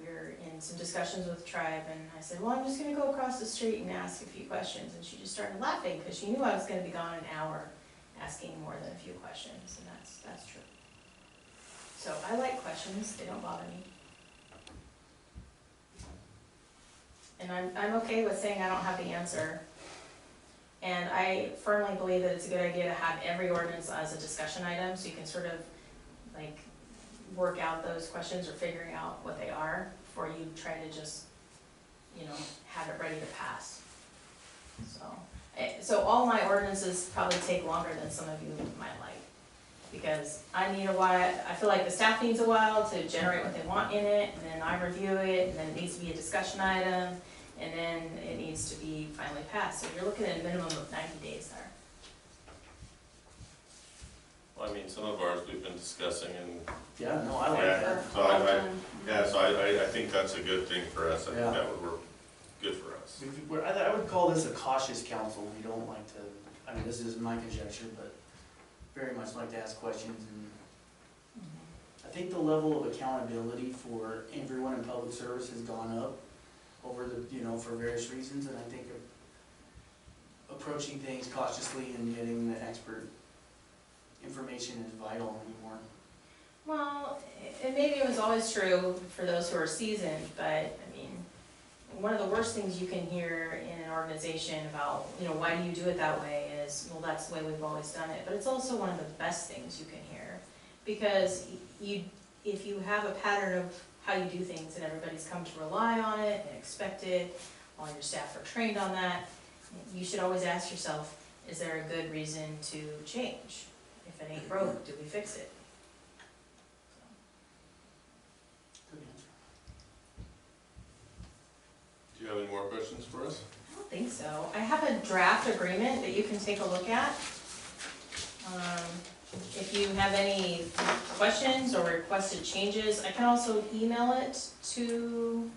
we were in some discussions with the tribe, and I said, well, I'm just gonna go across the street and ask a few questions, and she just started laughing, because she knew I was gonna be gone an hour asking more than a few questions, and that's true. So I like questions, they don't bother me. And I'm okay with saying I don't have the answer. And I firmly believe that it's a good idea to have every ordinance as a discussion item, so you can sort of like work out those questions or figuring out what they are before you try to just, have it ready to pass. So all my ordinances probably take longer than some of you might like, because I need a while, I feel like the staff needs a while to generate what they want in it, and then I review it, and then it needs to be a discussion item, and then it needs to be finally passed. So you're looking at a minimum of 90 days there. Well, I mean, some of ours we've been discussing, and Yeah, no, I like Yeah. that. so I think that's a good thing for us. I Yeah. think that would work good for us. I would call this a cautious council. We don't like to, I mean, this is my conjecture, but very much like to ask questions. And I think the level of accountability for everyone in public service has gone up over the, for various reasons. And I think approaching things cautiously and getting the expert information is vital anymore. Well, and maybe it was always true for those who are seasoned, but I mean, one of the worst things you can hear in an organization about, why do you do it that way is, well, that's the way we've always done it. But it's also one of the best things you can hear, because if you have a pattern of how you do things and everybody's come to rely on it and expect it, all your staff are trained on that, you should always ask yourself, is there a good reason to change? If it ain't broke, do we fix it? Good answer. Do you have any more questions for us? I don't think so. I have a draft agreement that you can take a look at. If you have any questions or requested changes, I can also email it to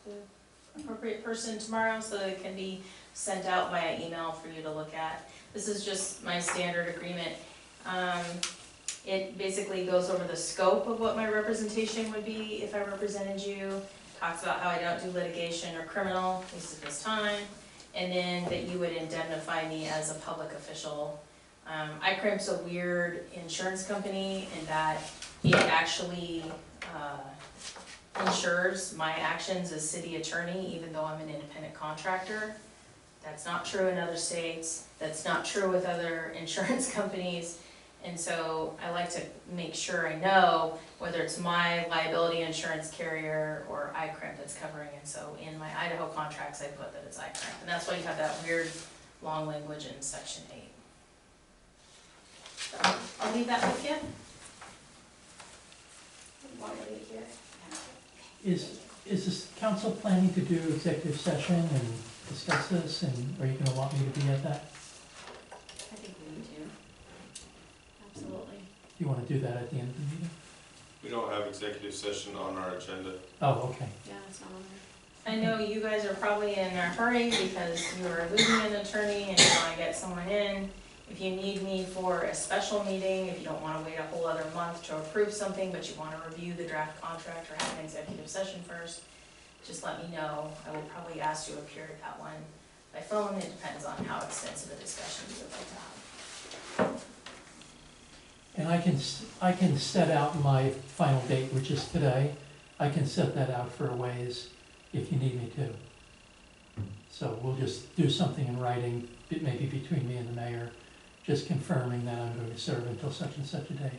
the appropriate person tomorrow so that it can be sent out via email for you to look at. This is just my standard agreement. It basically goes over the scope of what my representation would be if I represented you, talks about how I don't do litigation or criminal, at least at this time, and then that you would indemnify me as a public official. ICRIM's a weird insurance company in that it actually insures my actions as city attorney, even though I'm an independent contractor. That's not true in other states, that's not true with other insurance companies. And so I like to make sure I know whether it's my liability insurance carrier or ICRIP that's covering. And so in my Idaho contracts, I put that it's ICRIP. And that's why you have that weird long language in section 8. So I'll leave that with you. Want me to leave it here? Is this council planning to do executive session and discuss this, and are you gonna want me to be at that? I think we need to. Absolutely. Do you wanna do that at the end of the meeting? We don't have executive session on our agenda. Oh, okay. Yeah, it's not on there. I know you guys are probably in a hurry because you are losing an attorney and you wanna get someone in. If you need me for a special meeting, if you don't wanna wait a whole other month to approve something, but you wanna review the draft contract or have an executive session first, just let me know. I will probably ask to appear at that one by phone. It depends on how extensive a discussion you would like to have. And I can set out my final date, which is today. I can set that out for a ways if you need me to. So we'll just do something in writing, maybe between me and the mayor, just confirming that I'm going to serve until such and such a date.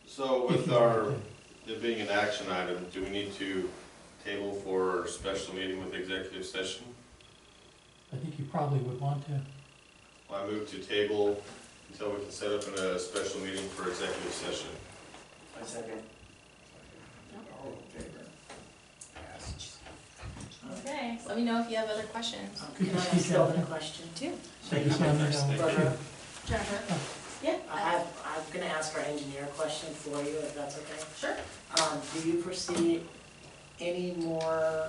So If with you want our, to. it being an action item, do we need to table for special meeting with executive session? I think you probably would want to. I move to table until we can set up a special meeting for executive session. I second. All in favor? Passes. Okay, let me know if you have other questions. Good Can to I see ask you, another Jonathan. question? Too. So just let me know Thank what you. you- Jennifer? Yeah. I'm gonna ask our engineer a question for you, if that's okay. Sure. Do you foresee any more,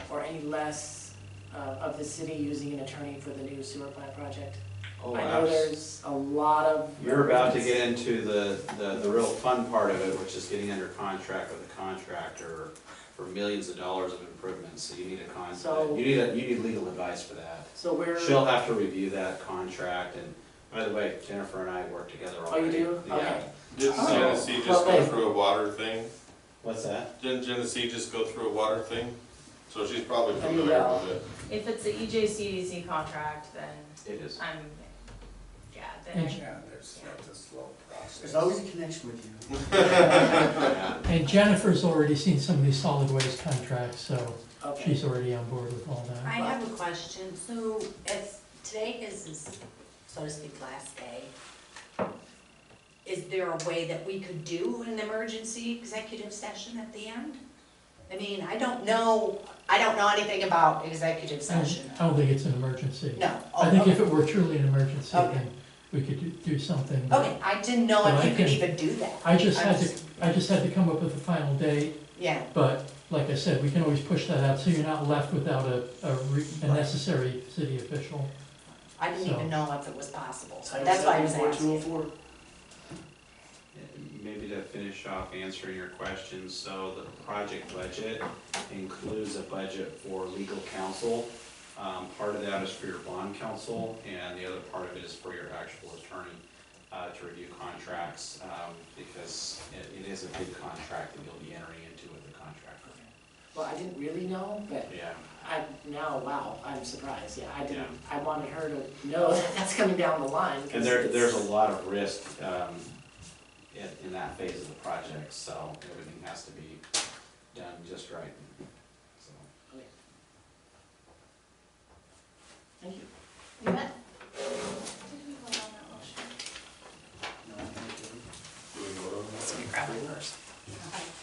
or any less, of the city using an attorney for the new sewer plant project? Oh, I know there's a lot of. You're about to get into the real fun part of it, which is getting under contract with a contractor for millions of dollars of improvements, so you need So- you need legal advice for that. So we're. She'll have to review that contract, and by the way, Jennifer and I work together Oh, you already. do? Yeah. Okay. Didn't Oh. Genesee just go through a water thing? What's that? Didn't Genesee just go through a water thing? So she's probably Oh, familiar yeah. with it. If it's the EJCDC contract, then It is. I'm, yeah, then I Yeah, that's a slow process. There's always a connection with you. Yeah. And Jennifer's already seen some of these solid waste contracts, so Okay. she's already on board with all that. I have a question. So if today is his, so to speak, last day, is there a way that we could do an emergency executive session at the end? I mean, I don't know anything about executive session. I don't think it's an emergency. No. I think if it were truly an emergency, Okay. then we could do something. but Okay, I didn't know But if I you could can- even do that. I just I'm had to come up with a final date, Yeah, but like I said, we can always push that out, so you're not left without a necessary city official. I didn't So- even know if it was possible. Title That's why I was 74, asking. 204. Maybe to finish off answering your question, so the project budget includes a budget for legal counsel. Part of that is for your bond counsel, and the other part of it is for your actual attorney to review contracts, because it is a big contract that you'll be entering into with the contractor. Well, I didn't really know, but Yeah. wow, I'm surprised, yeah, I didn't, Yeah. I wanted her to know that that's coming down the line. And 'cause there's a it's- lot of risk in that phase of the project, so everything has to be done just right. So. Thank you. You bet. Did we vote on that motion? No, I think it is. Do we vote on that? So you grab it first.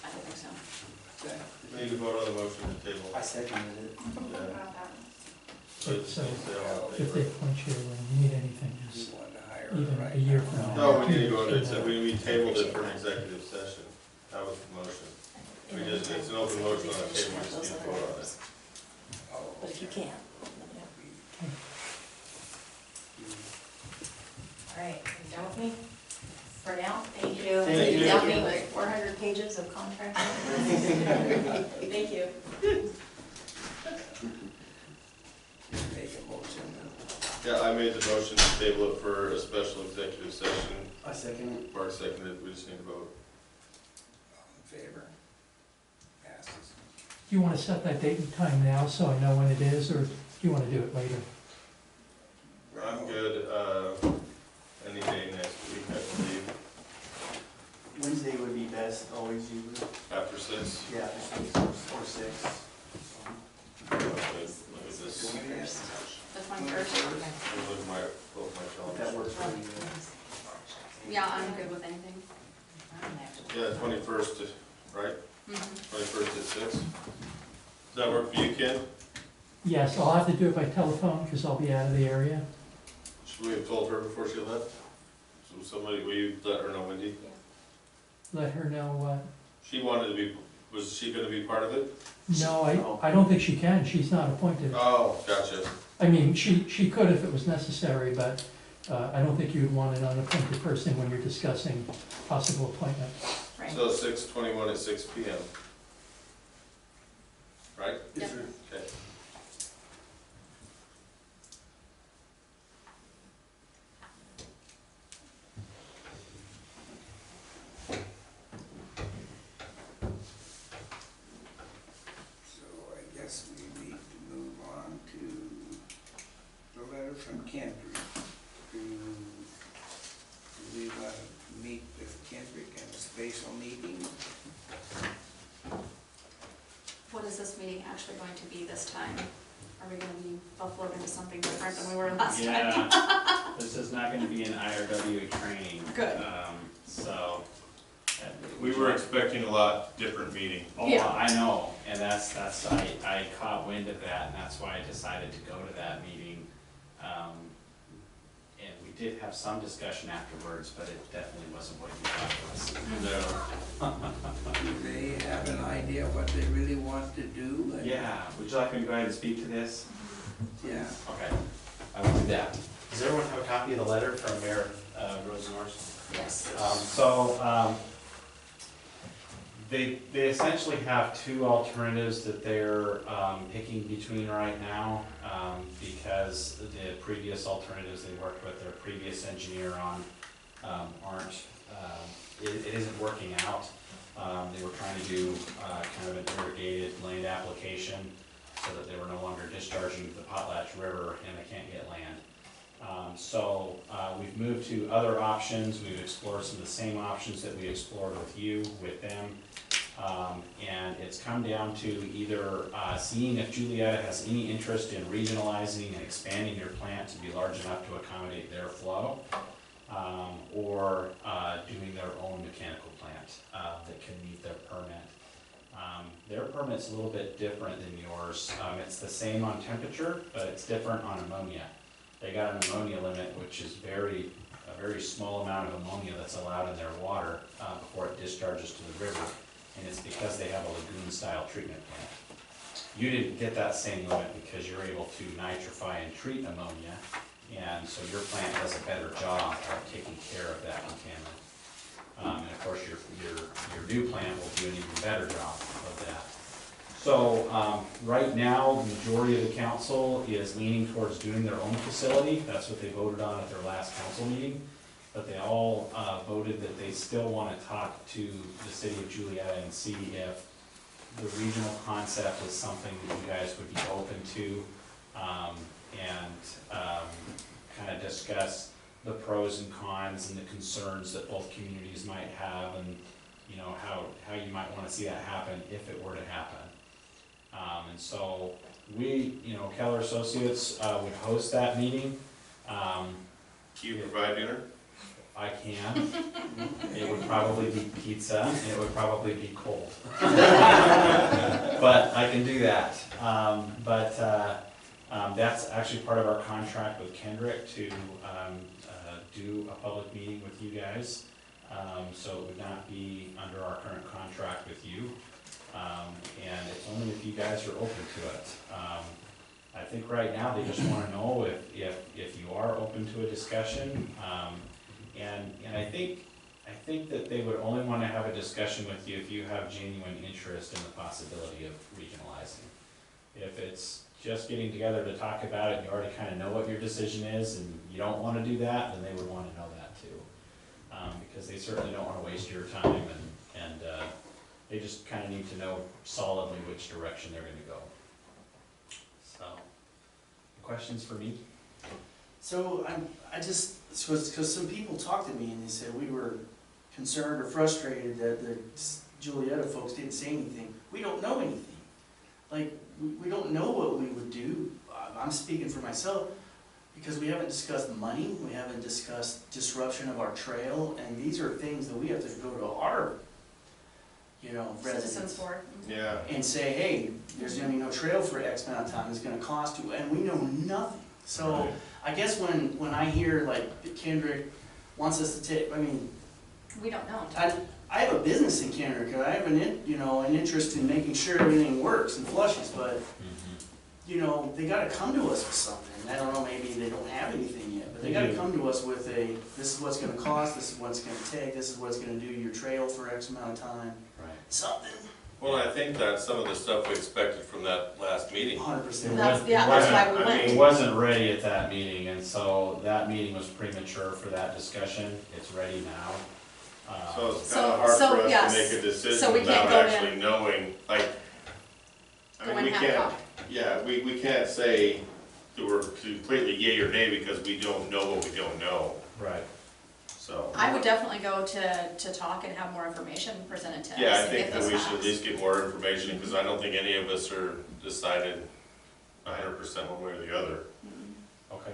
I don't think so. We need to vote on the motion to table. I seconded it. So it's- So, say all in If they favor. point you when you need anything, just You want to hire even right a year now. from now. No, we need to go into, we tabled it for an executive session. That was the motion. We just, it's an open motion on the table, we just need to vote on it. Oh, But if you okay. can't, All right, you done with me? For now? thank you. Thank you. Without me with 400 pages of contracts. Thank you. Make a motion. Yeah, I made the motion to table it for a special executive session. I second it. Mark seconded, we just need to vote. All in favor? Passes. you wanna set that date and time now so I know when it is, or do you wanna do it later? I'm good, any day next week, I believe, Wednesday would be best, always usually. after 6. Yeah, or 6. Let me just, The 21st. look at my, both my If that calendars. works for you. Yeah, I'm good with anything. Yeah, 21st, right? Mhm. 21st at 6. Does that work for you, Ken? Yes, I'll have to do it by telephone, because I'll be out of the area. Should we have told her before she left? So somebody, will you let her know, Wendy? Let her know what. She wanted to be, was she gonna be part of it? No, I don't think she can, she's not appointed. Oh, gotcha. I mean, she could if it was necessary, but I don't think you'd want an unappointed person when you're discussing possible appointment. Right. So 6/21 at 6 PM. Right? Yep. Okay. So I guess we need to move on to the letter from Kendrick. Do we want to meet with Kendrick in a spatial meeting? What is this meeting actually going to be this time? Are we gonna be buffaloed into something different than we were last time? Yeah, this is not gonna be an IRWA training. Good. So. We were expecting a lot different meeting. Oh, Yeah. I know, and I caught wind of that, and that's why I decided to go to that meeting. And we did have some discussion afterwards, but it definitely wasn't what you thought it was. No. Do they have an idea what they really want to do? And- Yeah, would you like me to go ahead and speak to this? Yeah. Okay, I will do that. Does everyone have a copy of the letter from Mayor Rosenhorst? Yes. They essentially have two alternatives that they're picking between right now, because the previous alternatives they worked with their previous engineer on aren't, it isn't working out. They were trying to do kind of an irrigated land application so that they were no longer discharging to the Potlatch River and they can't get land. So we've moved to other options. We've explored some of the same options that we explored with you, with them. And it's come down to either seeing if Juliaetta has any interest in regionalizing and expanding their plant to be large enough to accommodate their flow, or doing their own mechanical plant that can meet their permit. Their permit's a little bit different than yours. It's the same on temperature, but it's different on ammonia. They got an ammonia limit, which is a very small amount of ammonia that's allowed in their water before it discharges to the river, and it's because they have a lagoon-style treatment plant. You didn't get that same limit because you're able to nitrify and treat ammonia, and so your plant does a better job of taking care of that contaminant. And of course, your new plant will do an even better job of that. So right now, the majority of the council is leaning towards doing their own facility. That's what they voted on at their last council meeting. But they all voted that they still want to talk to the city of Juliaetta and see if the regional concept is something that you guys would be open to, and kind of discuss the pros and cons and the concerns that both communities might have, and you know how you might want to see that happen if it were to happen. And so we, Keller Associates would host that meeting. Can you provide dinner? I can. It would probably be pizza, and it would probably be cold. But I can do that. That's actually part of our contract with Kendrick to do a public meeting with you guys. So it would not be under our current contract with you. And it's only if you guys are open to it. I think right now they just want to know if you are open to a discussion. And I think that they would only want to have a discussion with you if you have genuine interest in the possibility of regionalizing. If it's just getting together to talk about it and you already kind of know what your decision is and you don't want to do that, then they would want to know that too. Because they certainly don't want to waste your time, and They just kinda need to know solidly which direction they're gonna go. So, questions for me? So because some people talked to me and they said we were concerned or frustrated that the Juliaetta folks didn't say anything. We don't know anything. Like, we don't know what we would do. I'm speaking for myself, because we haven't discussed money, we haven't discussed disruption of our trail, and these are things that we have to go to our, Citizens residents for. Yeah. and say, hey, there's gonna be no trail for X amount of time, it's gonna cost you, and we know nothing. So, Right. I guess when I hear like that Kendrick wants us to take, We don't know. I have a business in Kendrick, I have an interest in making sure everything works and flushes, but, they gotta come to us with something. I don't know, maybe they don't have anything yet, but they gotta come to us with this is what's gonna cost, this is what it's gonna take, this is what's gonna do your trail for X amount of time, Right. something. Well, I think that's some of the stuff we expected from that last meeting. 100%. That's why we I went. It wasn't ready at that meeting, and so that meeting was premature for that discussion. It's ready now. So it's So- kinda hard so, for us yes. to make a So decision we can't without go in. actually knowing, like, I Go mean, in we half can't, cocked. yeah, we can't say that we're completely yay or nay because we don't know what we don't know, Right. so. I would definitely go to talk and have more information presented to us. Yeah, I and think get that those we should at facts. least get more information, because I don't think any of us are decided 100% one way or the other. Mhm. Okay.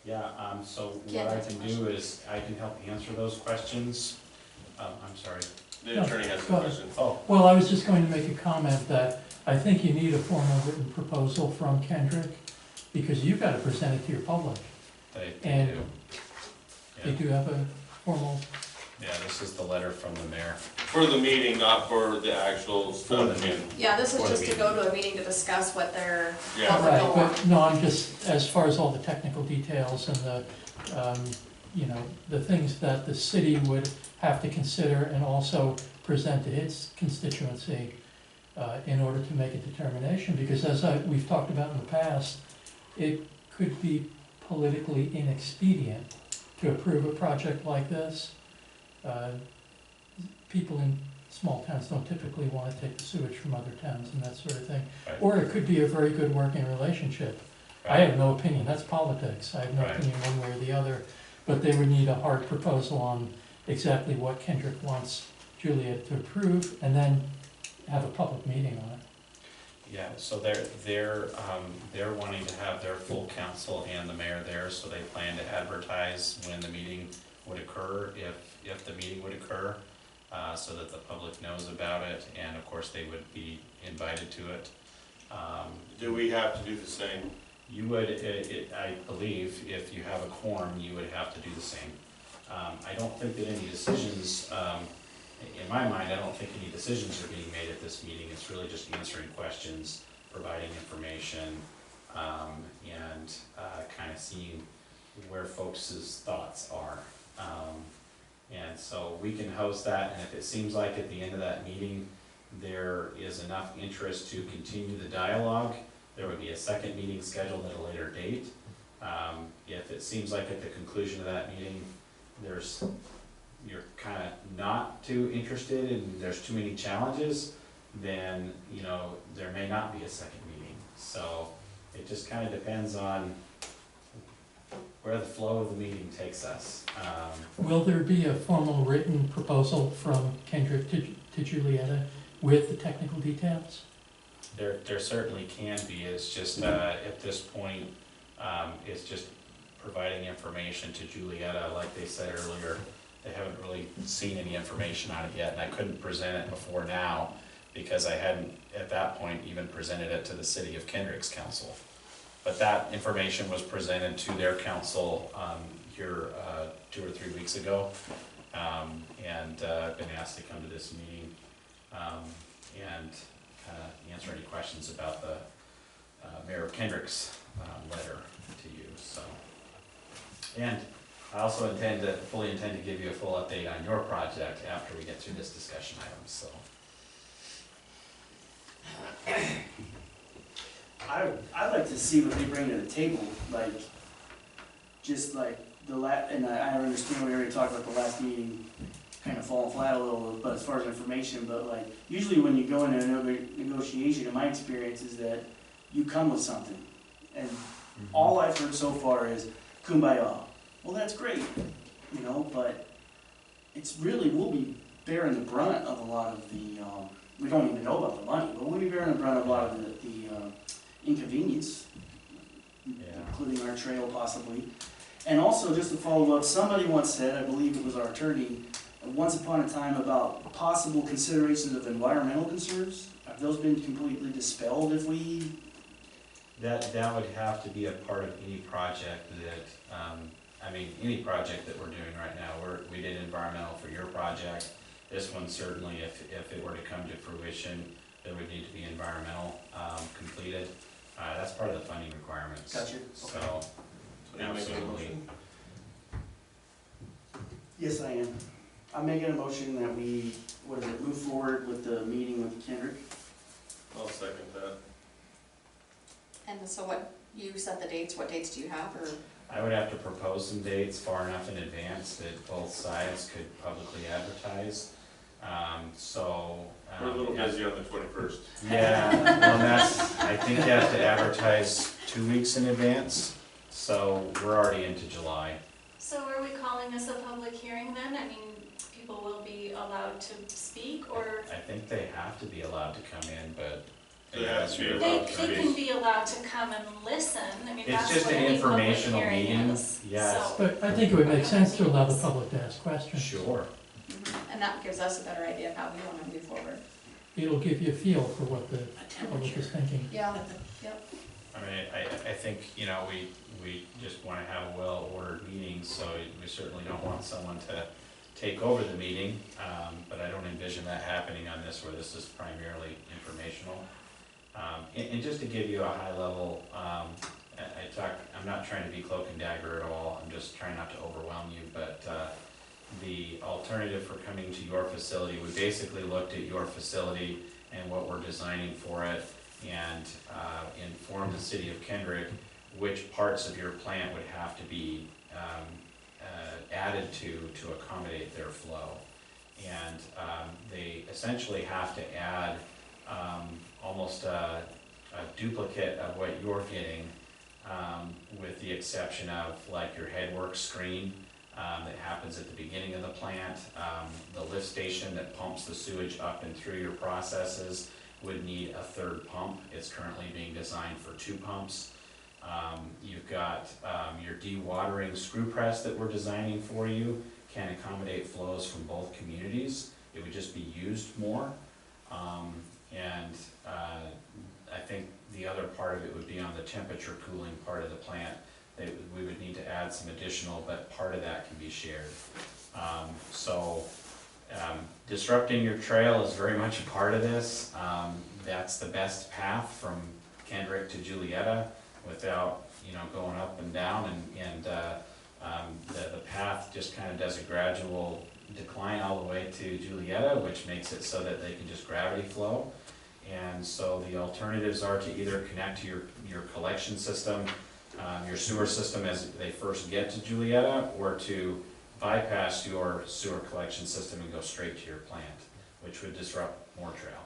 Yeah, so what Can't I answer can do is, I can help answer those questions. I'm sorry. The No, attorney has go some ahead. questions. Oh, Well, I was just going to make a comment that I think you need a formal written proposal from Kendrick, because you've got to present it to your public. they And- do. They Yeah. do have a formal, Yeah, this is the letter from the mayor. For the meeting, not for the actual stuff. Yeah, this is For the just to go to a meeting to discuss what they're, Yeah. what would go right, on. but no, I'm just, as far as all the technical details and the, the things that the city would have to consider and also present to its constituency in order to make a determination, because as we've talked about in the past, it could be politically inexpedient to approve a project like this. People in small towns don't typically want to take the sewage from other towns and that sort of thing. Right. Or it could be a very good working relationship. I have no opinion, that's politics, I have no Right. opinion one way or the other, but they would need a hard proposal on exactly what Kendrick wants Juliaetta to approve, and then have a public meeting on it. Yeah, so they're wanting to have their full council and the mayor there, so they plan to advertise when the meeting would occur, if the meeting would occur, so that the public knows about it, and of course, they would be invited to it. Do we have to do the same? You would, I believe, if you have a quorum, you would have to do the same. I don't think that any decisions, in my mind, I don't think any decisions are being made at this meeting. It's really just answering questions, providing information, and kind of seeing where folks' thoughts are. And so we can host that, and if it seems like at the end of that meeting, there is enough interest to continue the dialogue, there would be a second meeting scheduled at a later date. If it seems like at the conclusion of that meeting, you're kind of not too interested and there's too many challenges, then, there may not be a second meeting. So it just kind of depends on where the flow of the meeting takes us. Will there be a formal written proposal from Kendrick to Juliaetta with the technical details? There certainly can be. It's just, at this point, it's just providing information to Juliaetta. Like they said earlier, they haven't really seen any information on it yet, and I couldn't present it before now because I hadn't, at that point, even presented it to the City of Kendrick's council. But that information was presented to their council here 2 or 3 weeks ago, and I've been asked to come to this meeting and answer any questions about the Mayor of Kendrick's letter to you. So, and I also fully intend to give you a full update on your project after we get through this discussion item. So. I'd like to see what they bring to the table, just like and I understand we already talked about the last meeting, kind of falling flat a little, but as far as information, but like, usually when you go into another negotiation, in my experience, is that you come with something. And all I've heard so far is kumbaya. Well, that's great, you know, but it's really, we'll be bearing the brunt of a lot of the, we don't even know about the money, but we'll be bearing the brunt of a lot of the inconvenience, including our trail possibly. And also, just to follow up, somebody once said, I believe it was our attorney, once upon a time about possible considerations of environmental concerns. Have those been completely dispelled if we? That would have to be a part of any project that, I mean, any project that we're doing right now. We did environmental for your project. This one certainly, if it were to come to fruition, there would need to be environmental completed. That's part of the funding requirements. Gotcha. So, absolutely. Yes, I am. I'm making a motion that we, move forward with the meeting with Kendrick. I'll second that. And so what, you set the dates, what dates do you have, or? I would have to propose some dates far enough in advance that both sides could publicly advertise. We're a little busy on the 21st. Yeah, well, I think you have to advertise 2 weeks in advance, so we're already into July. So are we calling this a public hearing then? I mean, people will be allowed to speak, or? I think they have to be allowed to come in, but. They have to be They allowed to can speak. be allowed to come and listen, I mean, It's that's just what an any public informational hearing meeting, is. yes. So- But I think it would make sense to allow the public to ask questions. Sure. And that gives us a better idea of how we want to move forward. It'll give you a feel for what the public is thinking. Yeah, yep. I mean, I think, you know, we just want to have a well-ordered meeting, so we certainly don't want someone to take over the meeting, but I don't envision that happening on this, where this is primarily informational. And just to give you a high level, I'm not trying to be cloak and dagger at all, I'm just trying not to overwhelm you, but the alternative for coming to your facility, we basically looked at your facility and what we're designing for it, and informed the City of Kendrick which parts of your plant would have to be added to accommodate their flow. And they essentially have to add almost a duplicate of what you're getting, with the exception of like your headwork screen that happens at the beginning of the plant. The lift station that pumps the sewage up and through your processes would need a third pump. It's currently being designed for 2 pumps. You've got your dewatering screw press that we're designing for you, can accommodate flows from both communities. It would just be used more. And I think the other part of it would be on the temperature cooling part of the plant. We would need to add some additional, but part of that can be shared. Disrupting your trail is very much a part of this. That's the best path from Kendrick to Juliaetta without, you know, going up and down, and the path just kind of does a gradual decline all the way to Juliaetta, which makes it so that they can just gravity flow. And so the alternatives are to either connect to your collection system, your sewer system as they first get to Juliaetta, or to bypass your sewer collection system and go straight to your plant, which would disrupt more trail.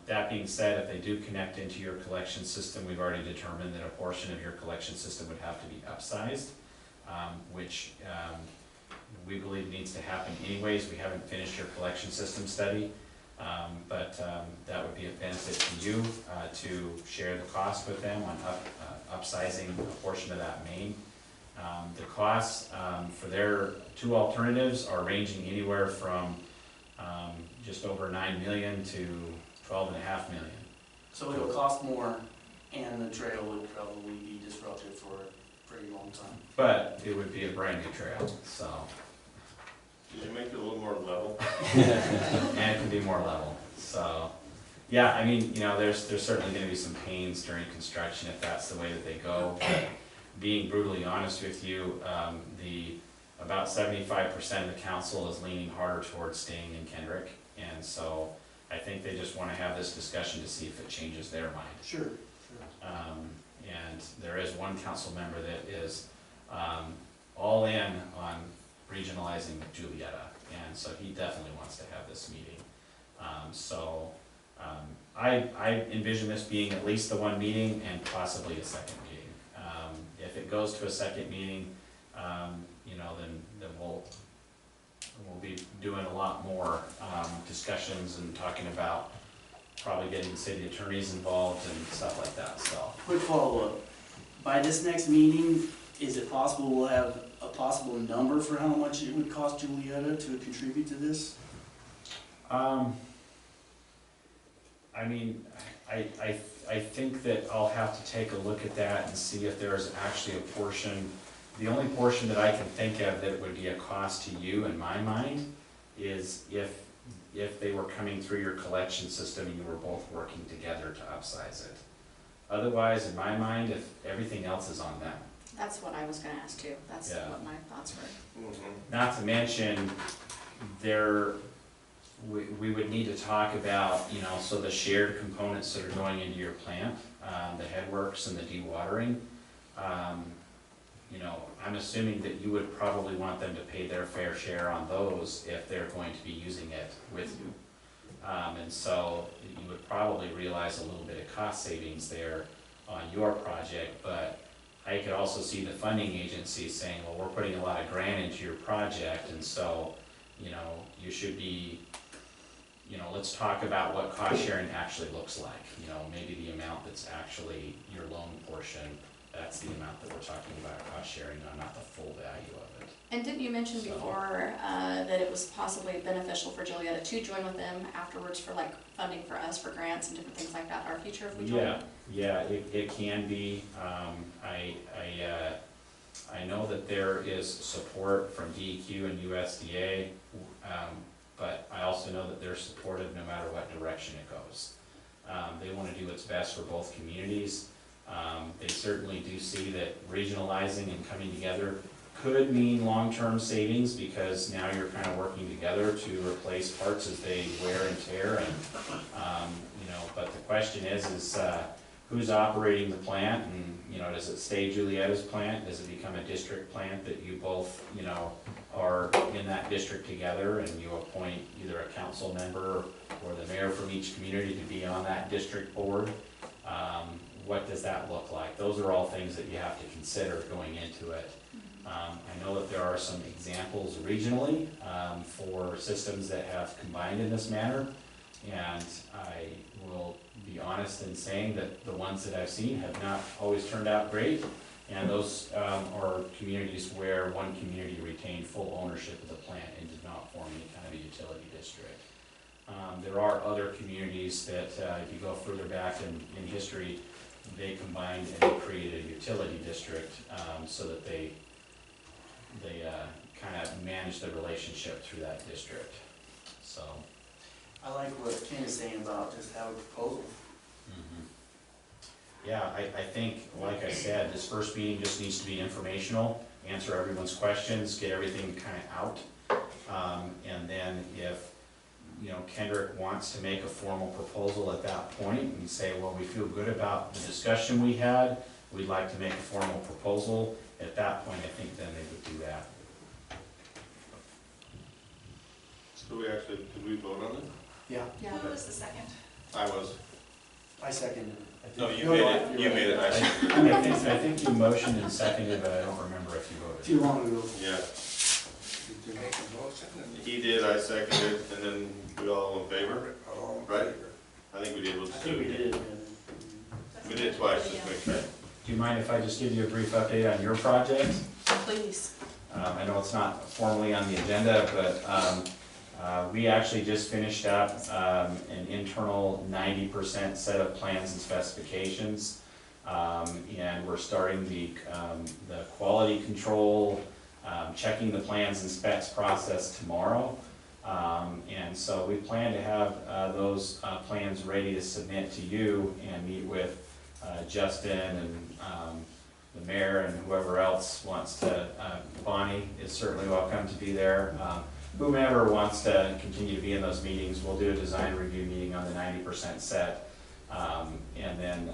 That being said, if they do connect into your collection system, we've already determined that a portion of your collection system would have to be upsized, which we believe needs to happen anyways. We haven't finished your collection system study, but that would be a benefit to you to share the cost with them on upsizing a portion of that main. The costs for their 2 alternatives are ranging anywhere from just over $9 million to $12.5 million. So it'll cost more, and the trail will probably be disrupted for a pretty long time. But it would be a brand new trail, so. Did you make it a little more level? And it can be more level, so. Yeah, I mean, you know, there's certainly gonna be some pains during construction if that's the way that they go. But being brutally honest with you, about 75% of the council is leaning harder towards staying in Kendrick. And so I think they just wanna have this discussion to see if it changes their mind. Sure. And there is one council member that is all in on regionalizing Juliaetta. and so he definitely wants to have this meeting. I envision this being at least the one meeting and possibly a second meeting. If it goes to a second meeting, you know, then we'll be doing a lot more discussions and talking about probably getting city attorneys involved and stuff like that, so. Quick follow-up, by this next meeting, is it possible we'll have a possible number for how much it would cost Juliaetta to contribute to this? I mean, I think that I'll have to take a look at that and see if there's actually a portion. The only portion that I can think of that would be a cost to you in my mind is if they were coming through your collection system and you were both working together to upsize it. Otherwise, in my mind, if everything else is on them. That's what I was gonna ask too, that's Yeah. what my thoughts were. Not to mention, we would need to talk about, you know, so the shared components that are going into your plant, the headworks and the dewatering. You know, I'm assuming that you would probably want them to pay their fair share on those if they're going to be using it with you. And so you would probably realize a little bit of cost savings there on your project, but I could also see the funding agency saying, well, we're putting a lot of grant into your project, and so, you know, you should be, you know, let's talk about what cost sharing actually looks like. You know, maybe the amount that's actually your loan portion, that's the amount that we're talking about cost sharing on, not the full value of it. And didn't you mention before that it was possibly beneficial for Juliaetta to join with them afterwards for like funding for us for grants and different things like that, our future if we join? Yeah, it can be. I know that there is support from DEQ and USDA, but I also know that they're supportive no matter what direction it goes. They want to do what's best for both communities. They certainly do see that regionalizing and coming together could mean long-term savings, because now you're kind of working together to replace parts as they wear and tear, and you know, but the question is who's operating the plant, and you know, does it stay Juliaetta's plant? Does it become a district plant that you both, you know, are in that district together, and you appoint either a council member or the mayor from each community to be on that district board? What does that look like? Those are all things that you have to consider going into it. I know that there are some examples regionally for systems that have combined in this manner, and I will be honest in saying that the ones that I've seen have not always turned out great, and those are communities where one community retained full ownership of the plant and did not form any kind of a utility district. There are other communities that, if you go further back in history, they combined and they created a utility district so that they kind of manage the relationship through that district, so. I like what Ken is saying about just have a proposal. Yeah, I think, like I said, this first meeting just needs to be informational, answer everyone's questions, get everything kind of out. And then if, you know, Kendrick wants to make a formal proposal at that point and say, well, we feel good about the discussion we had, we'd like to make a formal proposal, at that point, I think then they would do that. So did we vote on it? Yeah, Yeah, who was the second? I was. I seconded it. No, you made it, you made it, I seconded it. I think you motioned and seconded, but I don't remember if you voted. Too long ago. Yeah, Did you make a motion? he did, I seconded, and then we all in favor? All in Right. favor? I think we did, I think we did. We did twice, just make sure. Do you mind if I just give you a brief update on your project? Please. I know it's not formally on the agenda, but we actually just finished up an internal 90% set of plans and specifications. And we're starting the quality control, checking the plans and specs process tomorrow. And so we plan to have those plans ready to submit to you and meet with Justin and the mayor and whoever else wants to. Bonnie is certainly welcome to be there. Whomever wants to continue to be in those meetings, we'll do a design review meeting on the 90% set. And then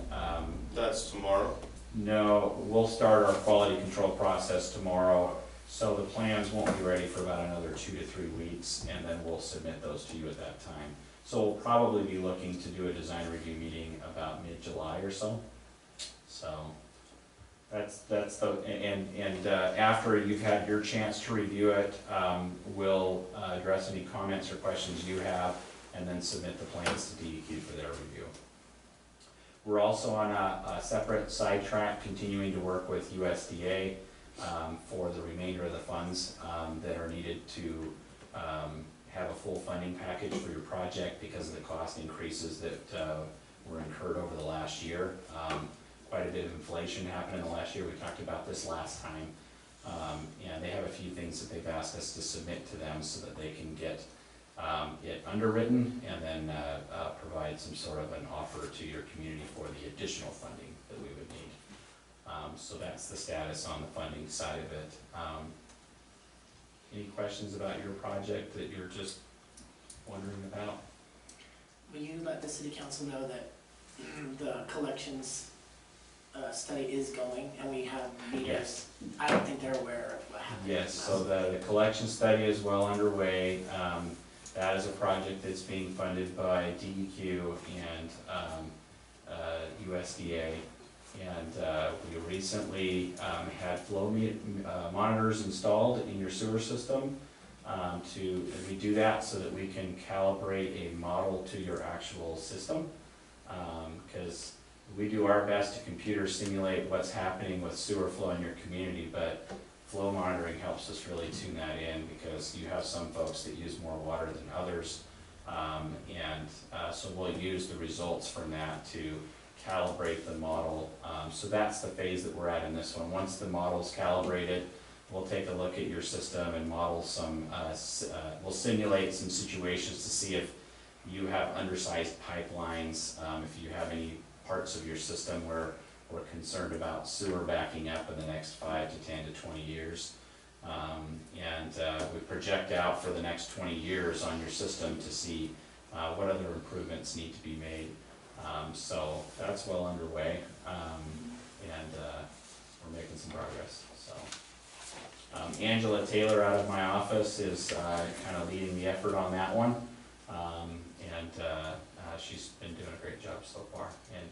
That's tomorrow? no, we'll start our quality control process tomorrow, So the plans won't be ready for about another 2 to 3 weeks, and then we'll submit those to you at that time. So we'll probably be looking to do a design review meeting about mid-July or so. So that's the, and after you've had your chance to review it, we'll address any comments or questions you have, and then submit the plans to DEQ for their review. We're also on a separate sidetrack, continuing to work with USDA for the remainder of the funds that are needed to have a full funding package for your project because of the cost increases that were incurred over the last year. Quite a bit of inflation happened in the last year. We talked about this last time. And they have a few things that they've asked us to submit to them so that they can get it underwritten and then provide some sort of an offer to your community for the additional funding that we would need. So that's the status on the funding side of it. Any questions about your project that you're just wondering about? Will you let the city council know that the collections study is going and we have meters? Yes. I don't think they're aware of what happened. Yes, so the collection study is well underway. That is a project that's being funded by DEQ and USDA. And we recently had flow monitors installed in your sewer system. We do that so that we can calibrate a model to your actual system. Because we do our best to computer simulate what's happening with sewer flow in your community, but flow monitoring helps us really tune that in because you have some folks that use more water than others. So we'll use the results from that to calibrate the model. So that's the phase that we're at in this one. Once the model's calibrated, we'll take a look at your system and model some, we'll simulate some situations to see if you have undersized pipelines, if you have any parts of your system where we're concerned about sewer backing up in the next 5 to 10 to 20 years. We project out for the next 20 years on your system to see what other improvements need to be made. So that's well underway, we're making some progress. So Angela Taylor out of my office is kind of leading the effort on that one. She's been doing a great job so far. And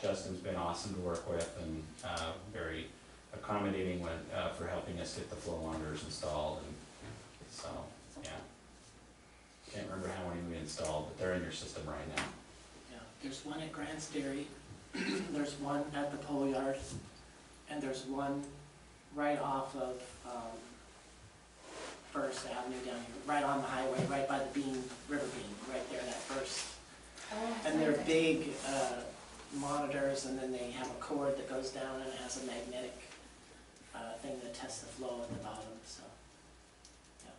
Justin's been awesome to work with and very accommodating when, for helping us get the flow monitors installed. And so, yeah. Can't remember how many we installed, but they're in your system right now. Yeah, there's one at Grant's Dairy, there's one at the Polo Yard, and there's one right off of First Avenue down here, right on the highway, right by the River Bean, right there, that first. And they're big monitors, and then they have a cord that goes down and it has a magnetic thing that tests the flow at the bottom, so, yeah.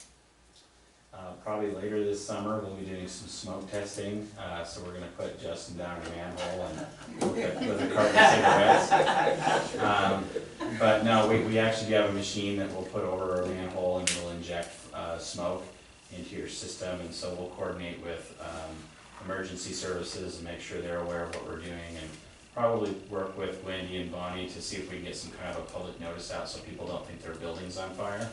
Probably later this summer, we'll be doing some smoke testing, so we're gonna put Justin down in a manhole and with a carton of cigarettes. But no, we actually have a machine that we'll put over our manhole and we'll inject smoke into your system, and so we'll coordinate with emergency services and make sure they're aware of what we're doing, and probably work with Wendy and Bonnie to see if we can get some kind of a public notice out so people don't think their building's on fire.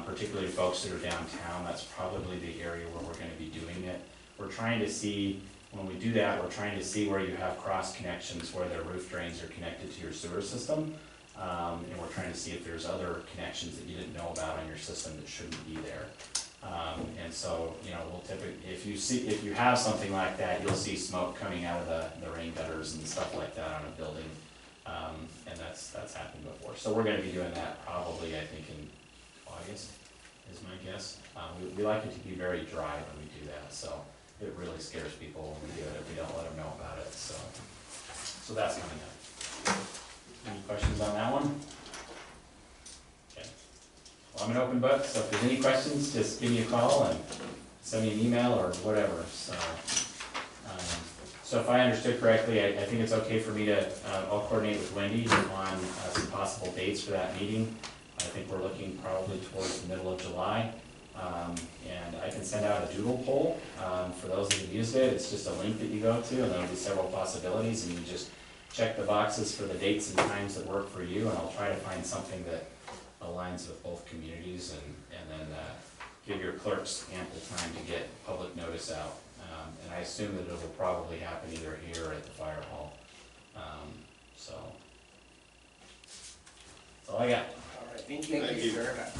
Particularly folks that are downtown, that's probably the area where we're gonna be doing it. We're trying to see, when we do that, we're trying to see where you have cross connections, where the roof drains are connected to your sewer system. And we're trying to see if there's other connections that you didn't know about on your system that shouldn't be there. And so, you know, we'll typically, if you have something like that, you'll see smoke coming out of the rain gutters and stuff like that on a building. And that's happened before. So we're gonna be doing that probably, I think, in August, is my guess. We like it to be very dry when we do that, so it really scares people when we do it if we don't let them know about it, so that's coming up. Any questions on that one? Okay. Well, I'm an open book, so if there's any questions, just give me a call and send me an email or whatever. So if I understood correctly, I think it's okay for me to, I'll coordinate with Wendy on some possible dates for that meeting. I think we're looking probably towards the middle of July. And I can send out a doodle poll for those that have used it. It's just a link that you go to, and there'll be several possibilities, and you just check the boxes for the dates and times that work for you, and I'll try to find something that aligns with both communities, and then give your clerks ample time to get public notice out. And I assume that it will probably happen either here or at the fire hall. So, that's all I got. All right, thank you very much.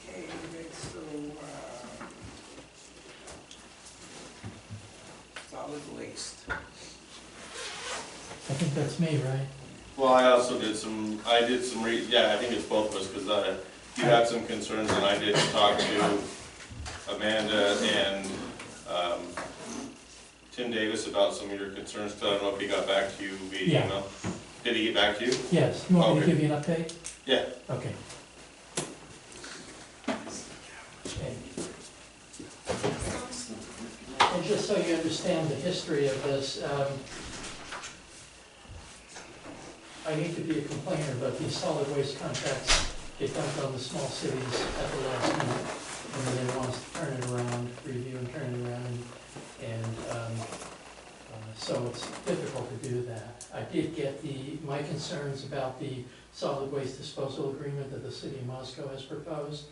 Okay, so, solid waste. I think that's me, right? Well, I also did some, yeah, I think it's both of us, because you had some concerns, and I did talk to Amanda and Tim Davis about some of your concerns, because I don't know if he got back to you via Yeah. email. Did he get back to you? Yes, you want me to Okay. give you an update? Yeah. Okay. Okay. And just so you understand the history of this, I need to be a complainer, but these solid waste contracts get dumped on the small cities at the last minute, and then they want us to turn it around, review and turn it around, and so it's difficult to do that. I did get my concerns about the solid waste disposal agreement that the city of Moscow has proposed.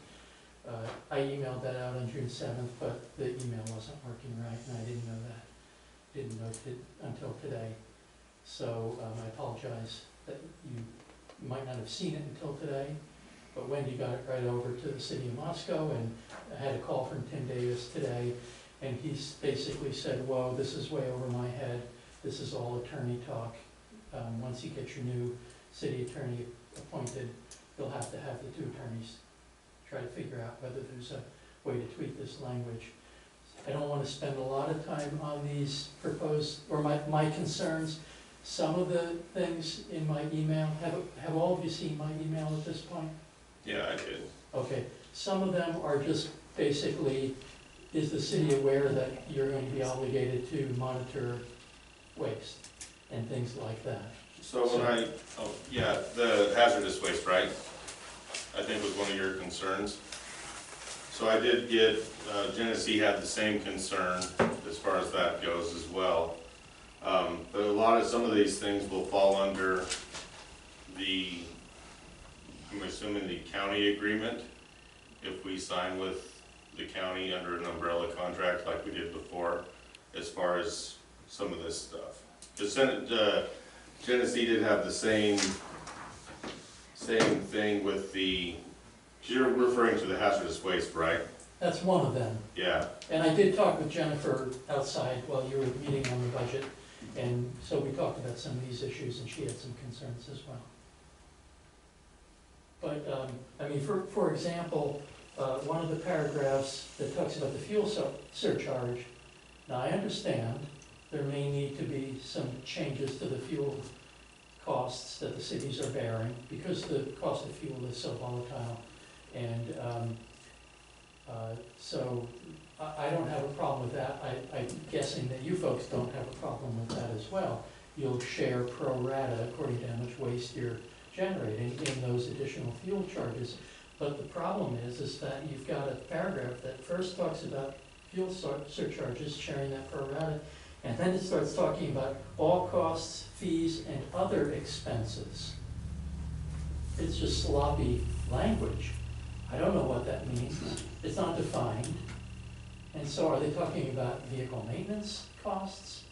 I emailed that out on June 7th, but the email wasn't working right, and I didn't know that. Didn't know it until today. So I apologize that you might not have seen it until today, but Wendy got it right over to the city of Moscow, and I had a call from Tim Davis today, and he's basically said, whoa, this is way over my head. This is all attorney talk. Once you get your new city attorney appointed, you'll have to have the two attorneys try to figure out whether there's a way to tweak this language. I don't want to spend a lot of time on these proposed, or my concerns. Some of the things in my email, have all of you seen my email at this point? Yeah, I did. Okay, some of them are just basically, is the city aware that you're going to be obligated to monitor waste and things like that? So when the hazardous waste, right? I think was one of your concerns. So I did get, Genesee had the same concern as far as that goes as well. But some of these things will fall under I'm assuming the county agreement, if we sign with the county under an umbrella contract like we did before, as far as some of this stuff. The Genesee did have the same thing with you're referring to the hazardous waste, right? That's one of them. Yeah. And I did talk with Jennifer outside while you were meeting on the budget, and so we talked about some of these issues, and she had some concerns as well. But, I mean, for example, one of the paragraphs that talks about the fuel surcharge, now I understand there may need to be some changes to the fuel costs that the cities are bearing, because the cost of fuel is so volatile. And so I don't have a problem with that. I'm guessing that you folks don't have a problem with that as well. You'll share pro rata according to how much waste you're generating in those additional fuel charges. But the problem is that you've got a paragraph that first talks about fuel surcharges, sharing that pro rata, and then it starts talking about all costs, fees, and other expenses. It's just sloppy language. I don't know what that means. It's not defined. And so are they talking about vehicle maintenance costs?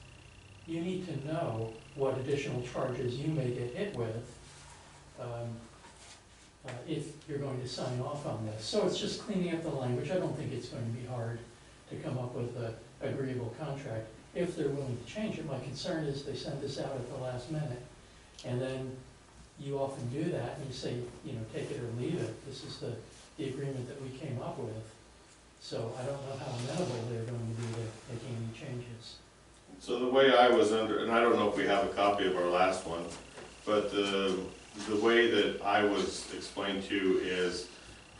You need to know what additional charges you may get hit with if you're going to sign off on this. So it's just cleaning up the language. I don't think it's going to be hard to come up with an agreeable contract if they're willing to change it. My concern is they send this out at the last minute, and then you often do that and you say, you know, take it or leave it. This is the agreement that we came up with. So I don't know how amenable they're going to be to making any changes. So the way I was and I don't know if we have a copy of our last one, but the way that I was explained to is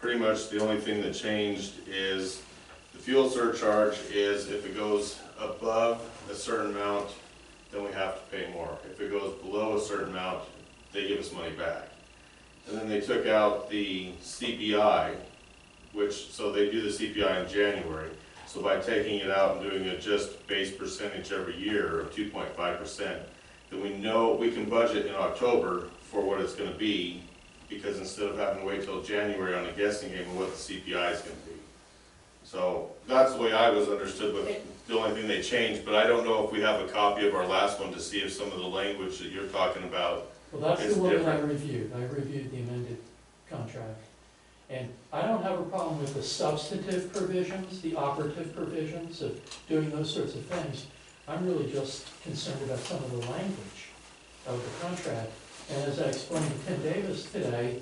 pretty much the only thing that changed is the fuel surcharge is if it goes above a certain amount, then we have to pay more. If it goes below a certain amount, they give us money back. And then they took out the CPI, so they do the CPI in January. So by taking it out and doing a just base percentage every year of 2.5%, then we know we can budget in October for what it's gonna be, because instead of having to wait till January on a guessing game of what the CPI is gonna be. So that's the way I was understood, but the only thing they changed, but I don't know if we have a copy of our last one to see if some of the language that you're talking about. Well, that's It's the one that I different. reviewed. I reviewed the amended contract. And I don't have a problem with the substantive provisions, the operative provisions of doing those sorts of things. I'm really just concerned about some of the language of the contract. And as I explained to Tim Davis today,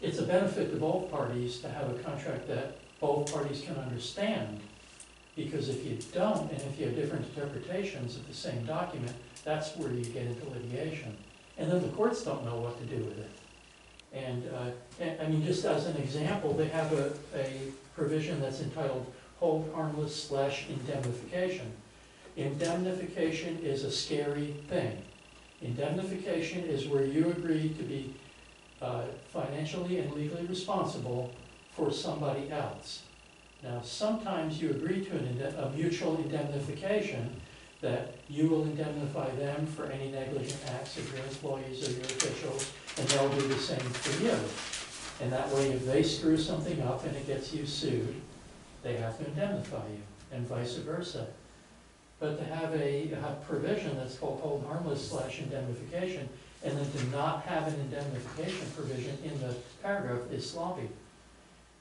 it's a benefit to both parties to have a contract that both parties can understand. Because if you don't, and if you have different interpretations of the same document, that's where you get into litigation. And then the courts don't know what to do with it. And I mean, just as an example, they have a provision that's entitled hold harmless / indemnification. Indemnification is a scary thing. Indemnification is where you agree to be financially and legally responsible for somebody else. Now, sometimes you agree to a mutual indemnification that you will indemnify them for any negligent acts of your employees or your officials, and they'll do the same for you. And that way, if they screw something up and it gets you sued, they have to indemnify you, and vice versa. But to have a provision that's called hold harmless / indemnification, and then to not have an indemnification provision in the paragraph is sloppy.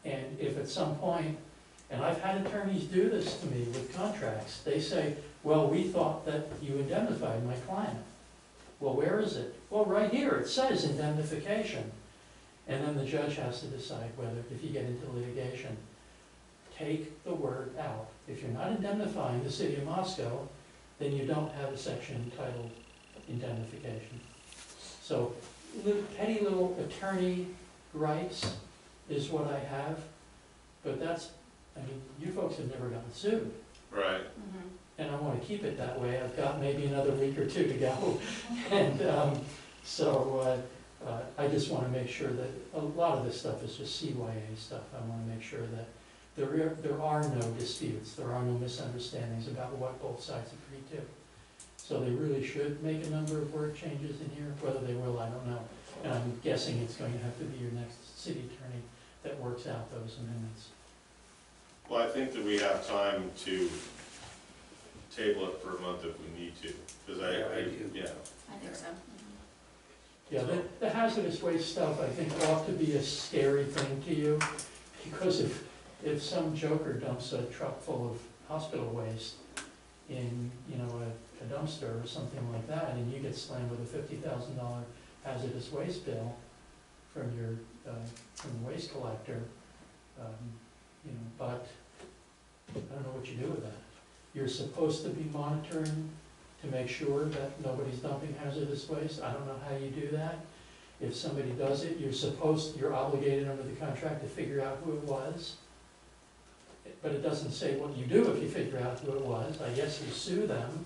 And if at some point, and I've had attorneys do this to me with contracts, they say, well, we thought that you indemnified my client. Well, where is it? Well, right here, it says indemnification. And then the judge has to decide whether, if you get into litigation, take the word out. If you're not indemnifying the city of Moscow, then you don't have a section entitled indemnification. So, petty little attorney gripes is what I have, but that's, I mean, you folks have never gotten sued. Right. Mhm. And I want to keep it that way. I've got maybe another week or two to go. And so I just want to make sure that a lot of this stuff is just CYA stuff. I want to make sure that there are no disputes, there are no misunderstandings about what both sides agree to. So they really should make a number of word changes in here. Whether they will, I don't know. And I'm guessing it's going to have to be your next city attorney that works out those amendments. Well, I think that we have time to table it for a month if we need to, because Yeah, I do. yeah. I think so. Yeah, the hazardous waste stuff, I think, ought to be a scary thing to you, because if some joker dumps a truck full of hospital waste in, you know, a dumpster or something like that, and you get slammed with a $50,000 hazardous waste bill from from the waste collector, you know, but I don't know what you do with that. You're supposed to be monitoring to make sure that nobody's dumping hazardous waste. I don't know how you do that. If somebody does it, you're obligated under the contract to figure out who it was. But it doesn't say what you do if you figure out who it was. I guess you sue them.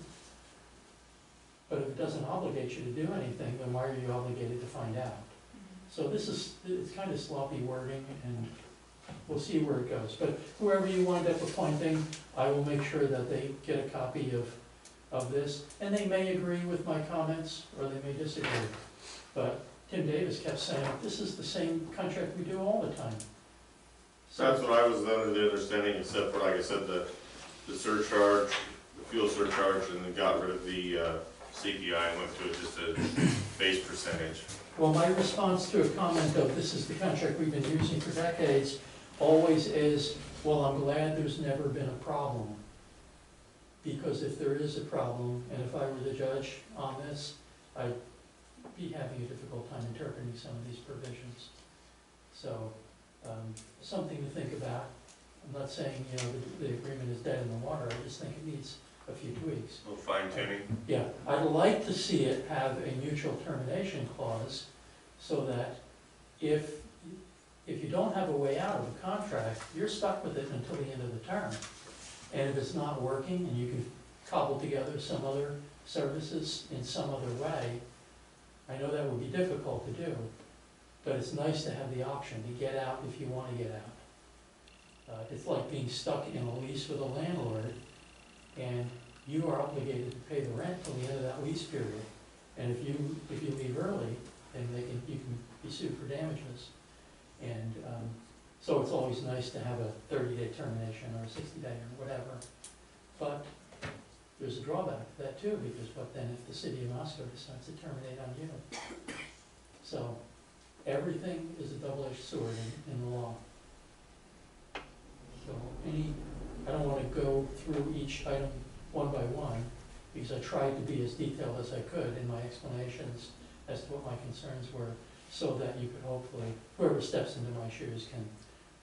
But if it doesn't obligate you to do anything, then why are you obligated to find out? So it's kind of sloppy wording, and we'll see where it goes. But whoever you wind up appointing, I will make sure that they get a copy of this. And they may agree with my comments, or they may disagree. But Tim Davis kept saying, this is the same contract we do all the time. So that's what I was under the understanding, except for, like I said, the surcharge, the fuel surcharge, and then got rid of the CPI and went to just a base percentage. Well, my response to a comment of this is the contract we've been using for decades always is, well, I'm glad there's never been a problem. Because if there is a problem, and if I were the judge on this, I'd be having a difficult time interpreting some of these provisions. So, something to think about. I'm not saying, you know, the agreement is dead in the water, I just think it needs a few tweaks. A little fine tuning. Yeah, I'd like to see it have a mutual termination clause so that if you don't have a way out of a contract, you're stuck with it until the end of the term. And if it's not working and you can cobble together some other services in some other way, I know that would be difficult to do, but it's nice to have the option to get out if you want to get out. It's like being stuck in a lease with a landlord, and you are obligated to pay the rent till the end of that lease period. And if you leave early, then you can be sued for damages. And, so it's always nice to have a 30-day termination or a 60-day or whatever. But there's a drawback to that too, because what then if the city of Moscow decides to terminate on you? So everything is a double-edged sword in the law. So I don't want to go through each item one by one, because I tried to be as detailed as I could in my explanations as to what my concerns were, so that you could hopefully, whoever steps into my shoes can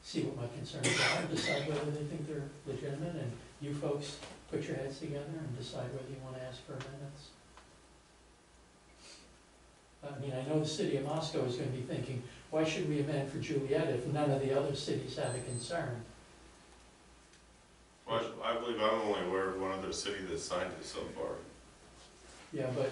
see what my concerns are and decide whether they think they're legitimate, and you folks put your heads together and decide whether you want to ask for amendments. I mean, I know the city of Moscow is going to be thinking, why should we amend for Juliaetta if none of the other cities have a concern? Well, I believe I'm only aware of one other city that signed it so far. Yeah, but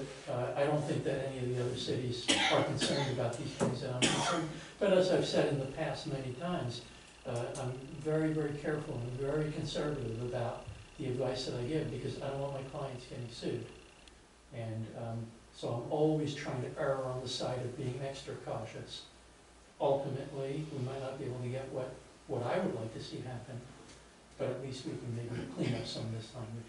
I don't think that any of the other cities are concerned about these things that I'm concerned. But as I've said in the past many times, I'm very, very careful and very conservative about the advice that I give, because I don't want my clients getting sued. And so I'm always trying to err on the side of being extra cautious. Ultimately, we might not be able to get what I would like to see happen, but at least we can maybe clean up some of this language.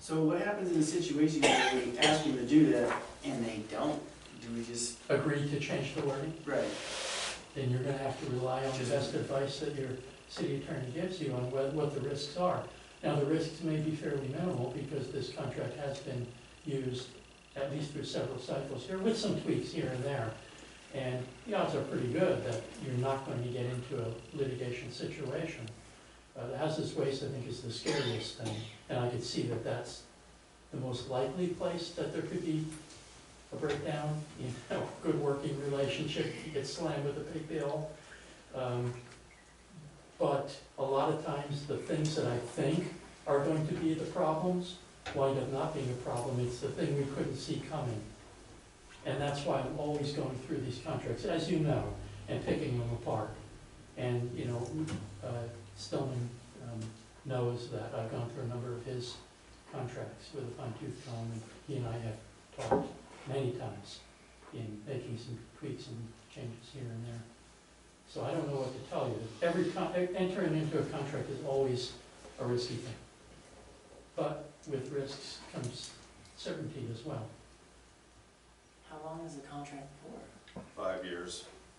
So what happens in a situation where we ask them to do that and they don't? Do we just? Agree to change the wording? Right. Then you're gonna have to rely on the best advice that your city attorney gives you on what the risks are. Now, the risks may be fairly minimal because this contract has been used at least through several cycles here, with some tweaks here and there. And the odds are pretty good that you're not going to get into a litigation situation. The hazardous waste, I think, is the scariest thing, and I could see that that's the most likely place that there could be a breakdown, good working relationship, you get slammed with a big bill. But a lot of times, the things that I think are going to be the problems wind up not being a problem. It's the thing we couldn't see coming. And that's why I'm always going through these contracts, as you know, and picking them apart. And, Stillman knows that I've gone through a number of his contracts with a fine-tooth comb, and he and I have talked many times in making some tweaks and changes here and there. So I don't know what to tell you. Entering into a contract is always a risky thing. But with risks comes certainty as well. How long is the contract for? 5 years.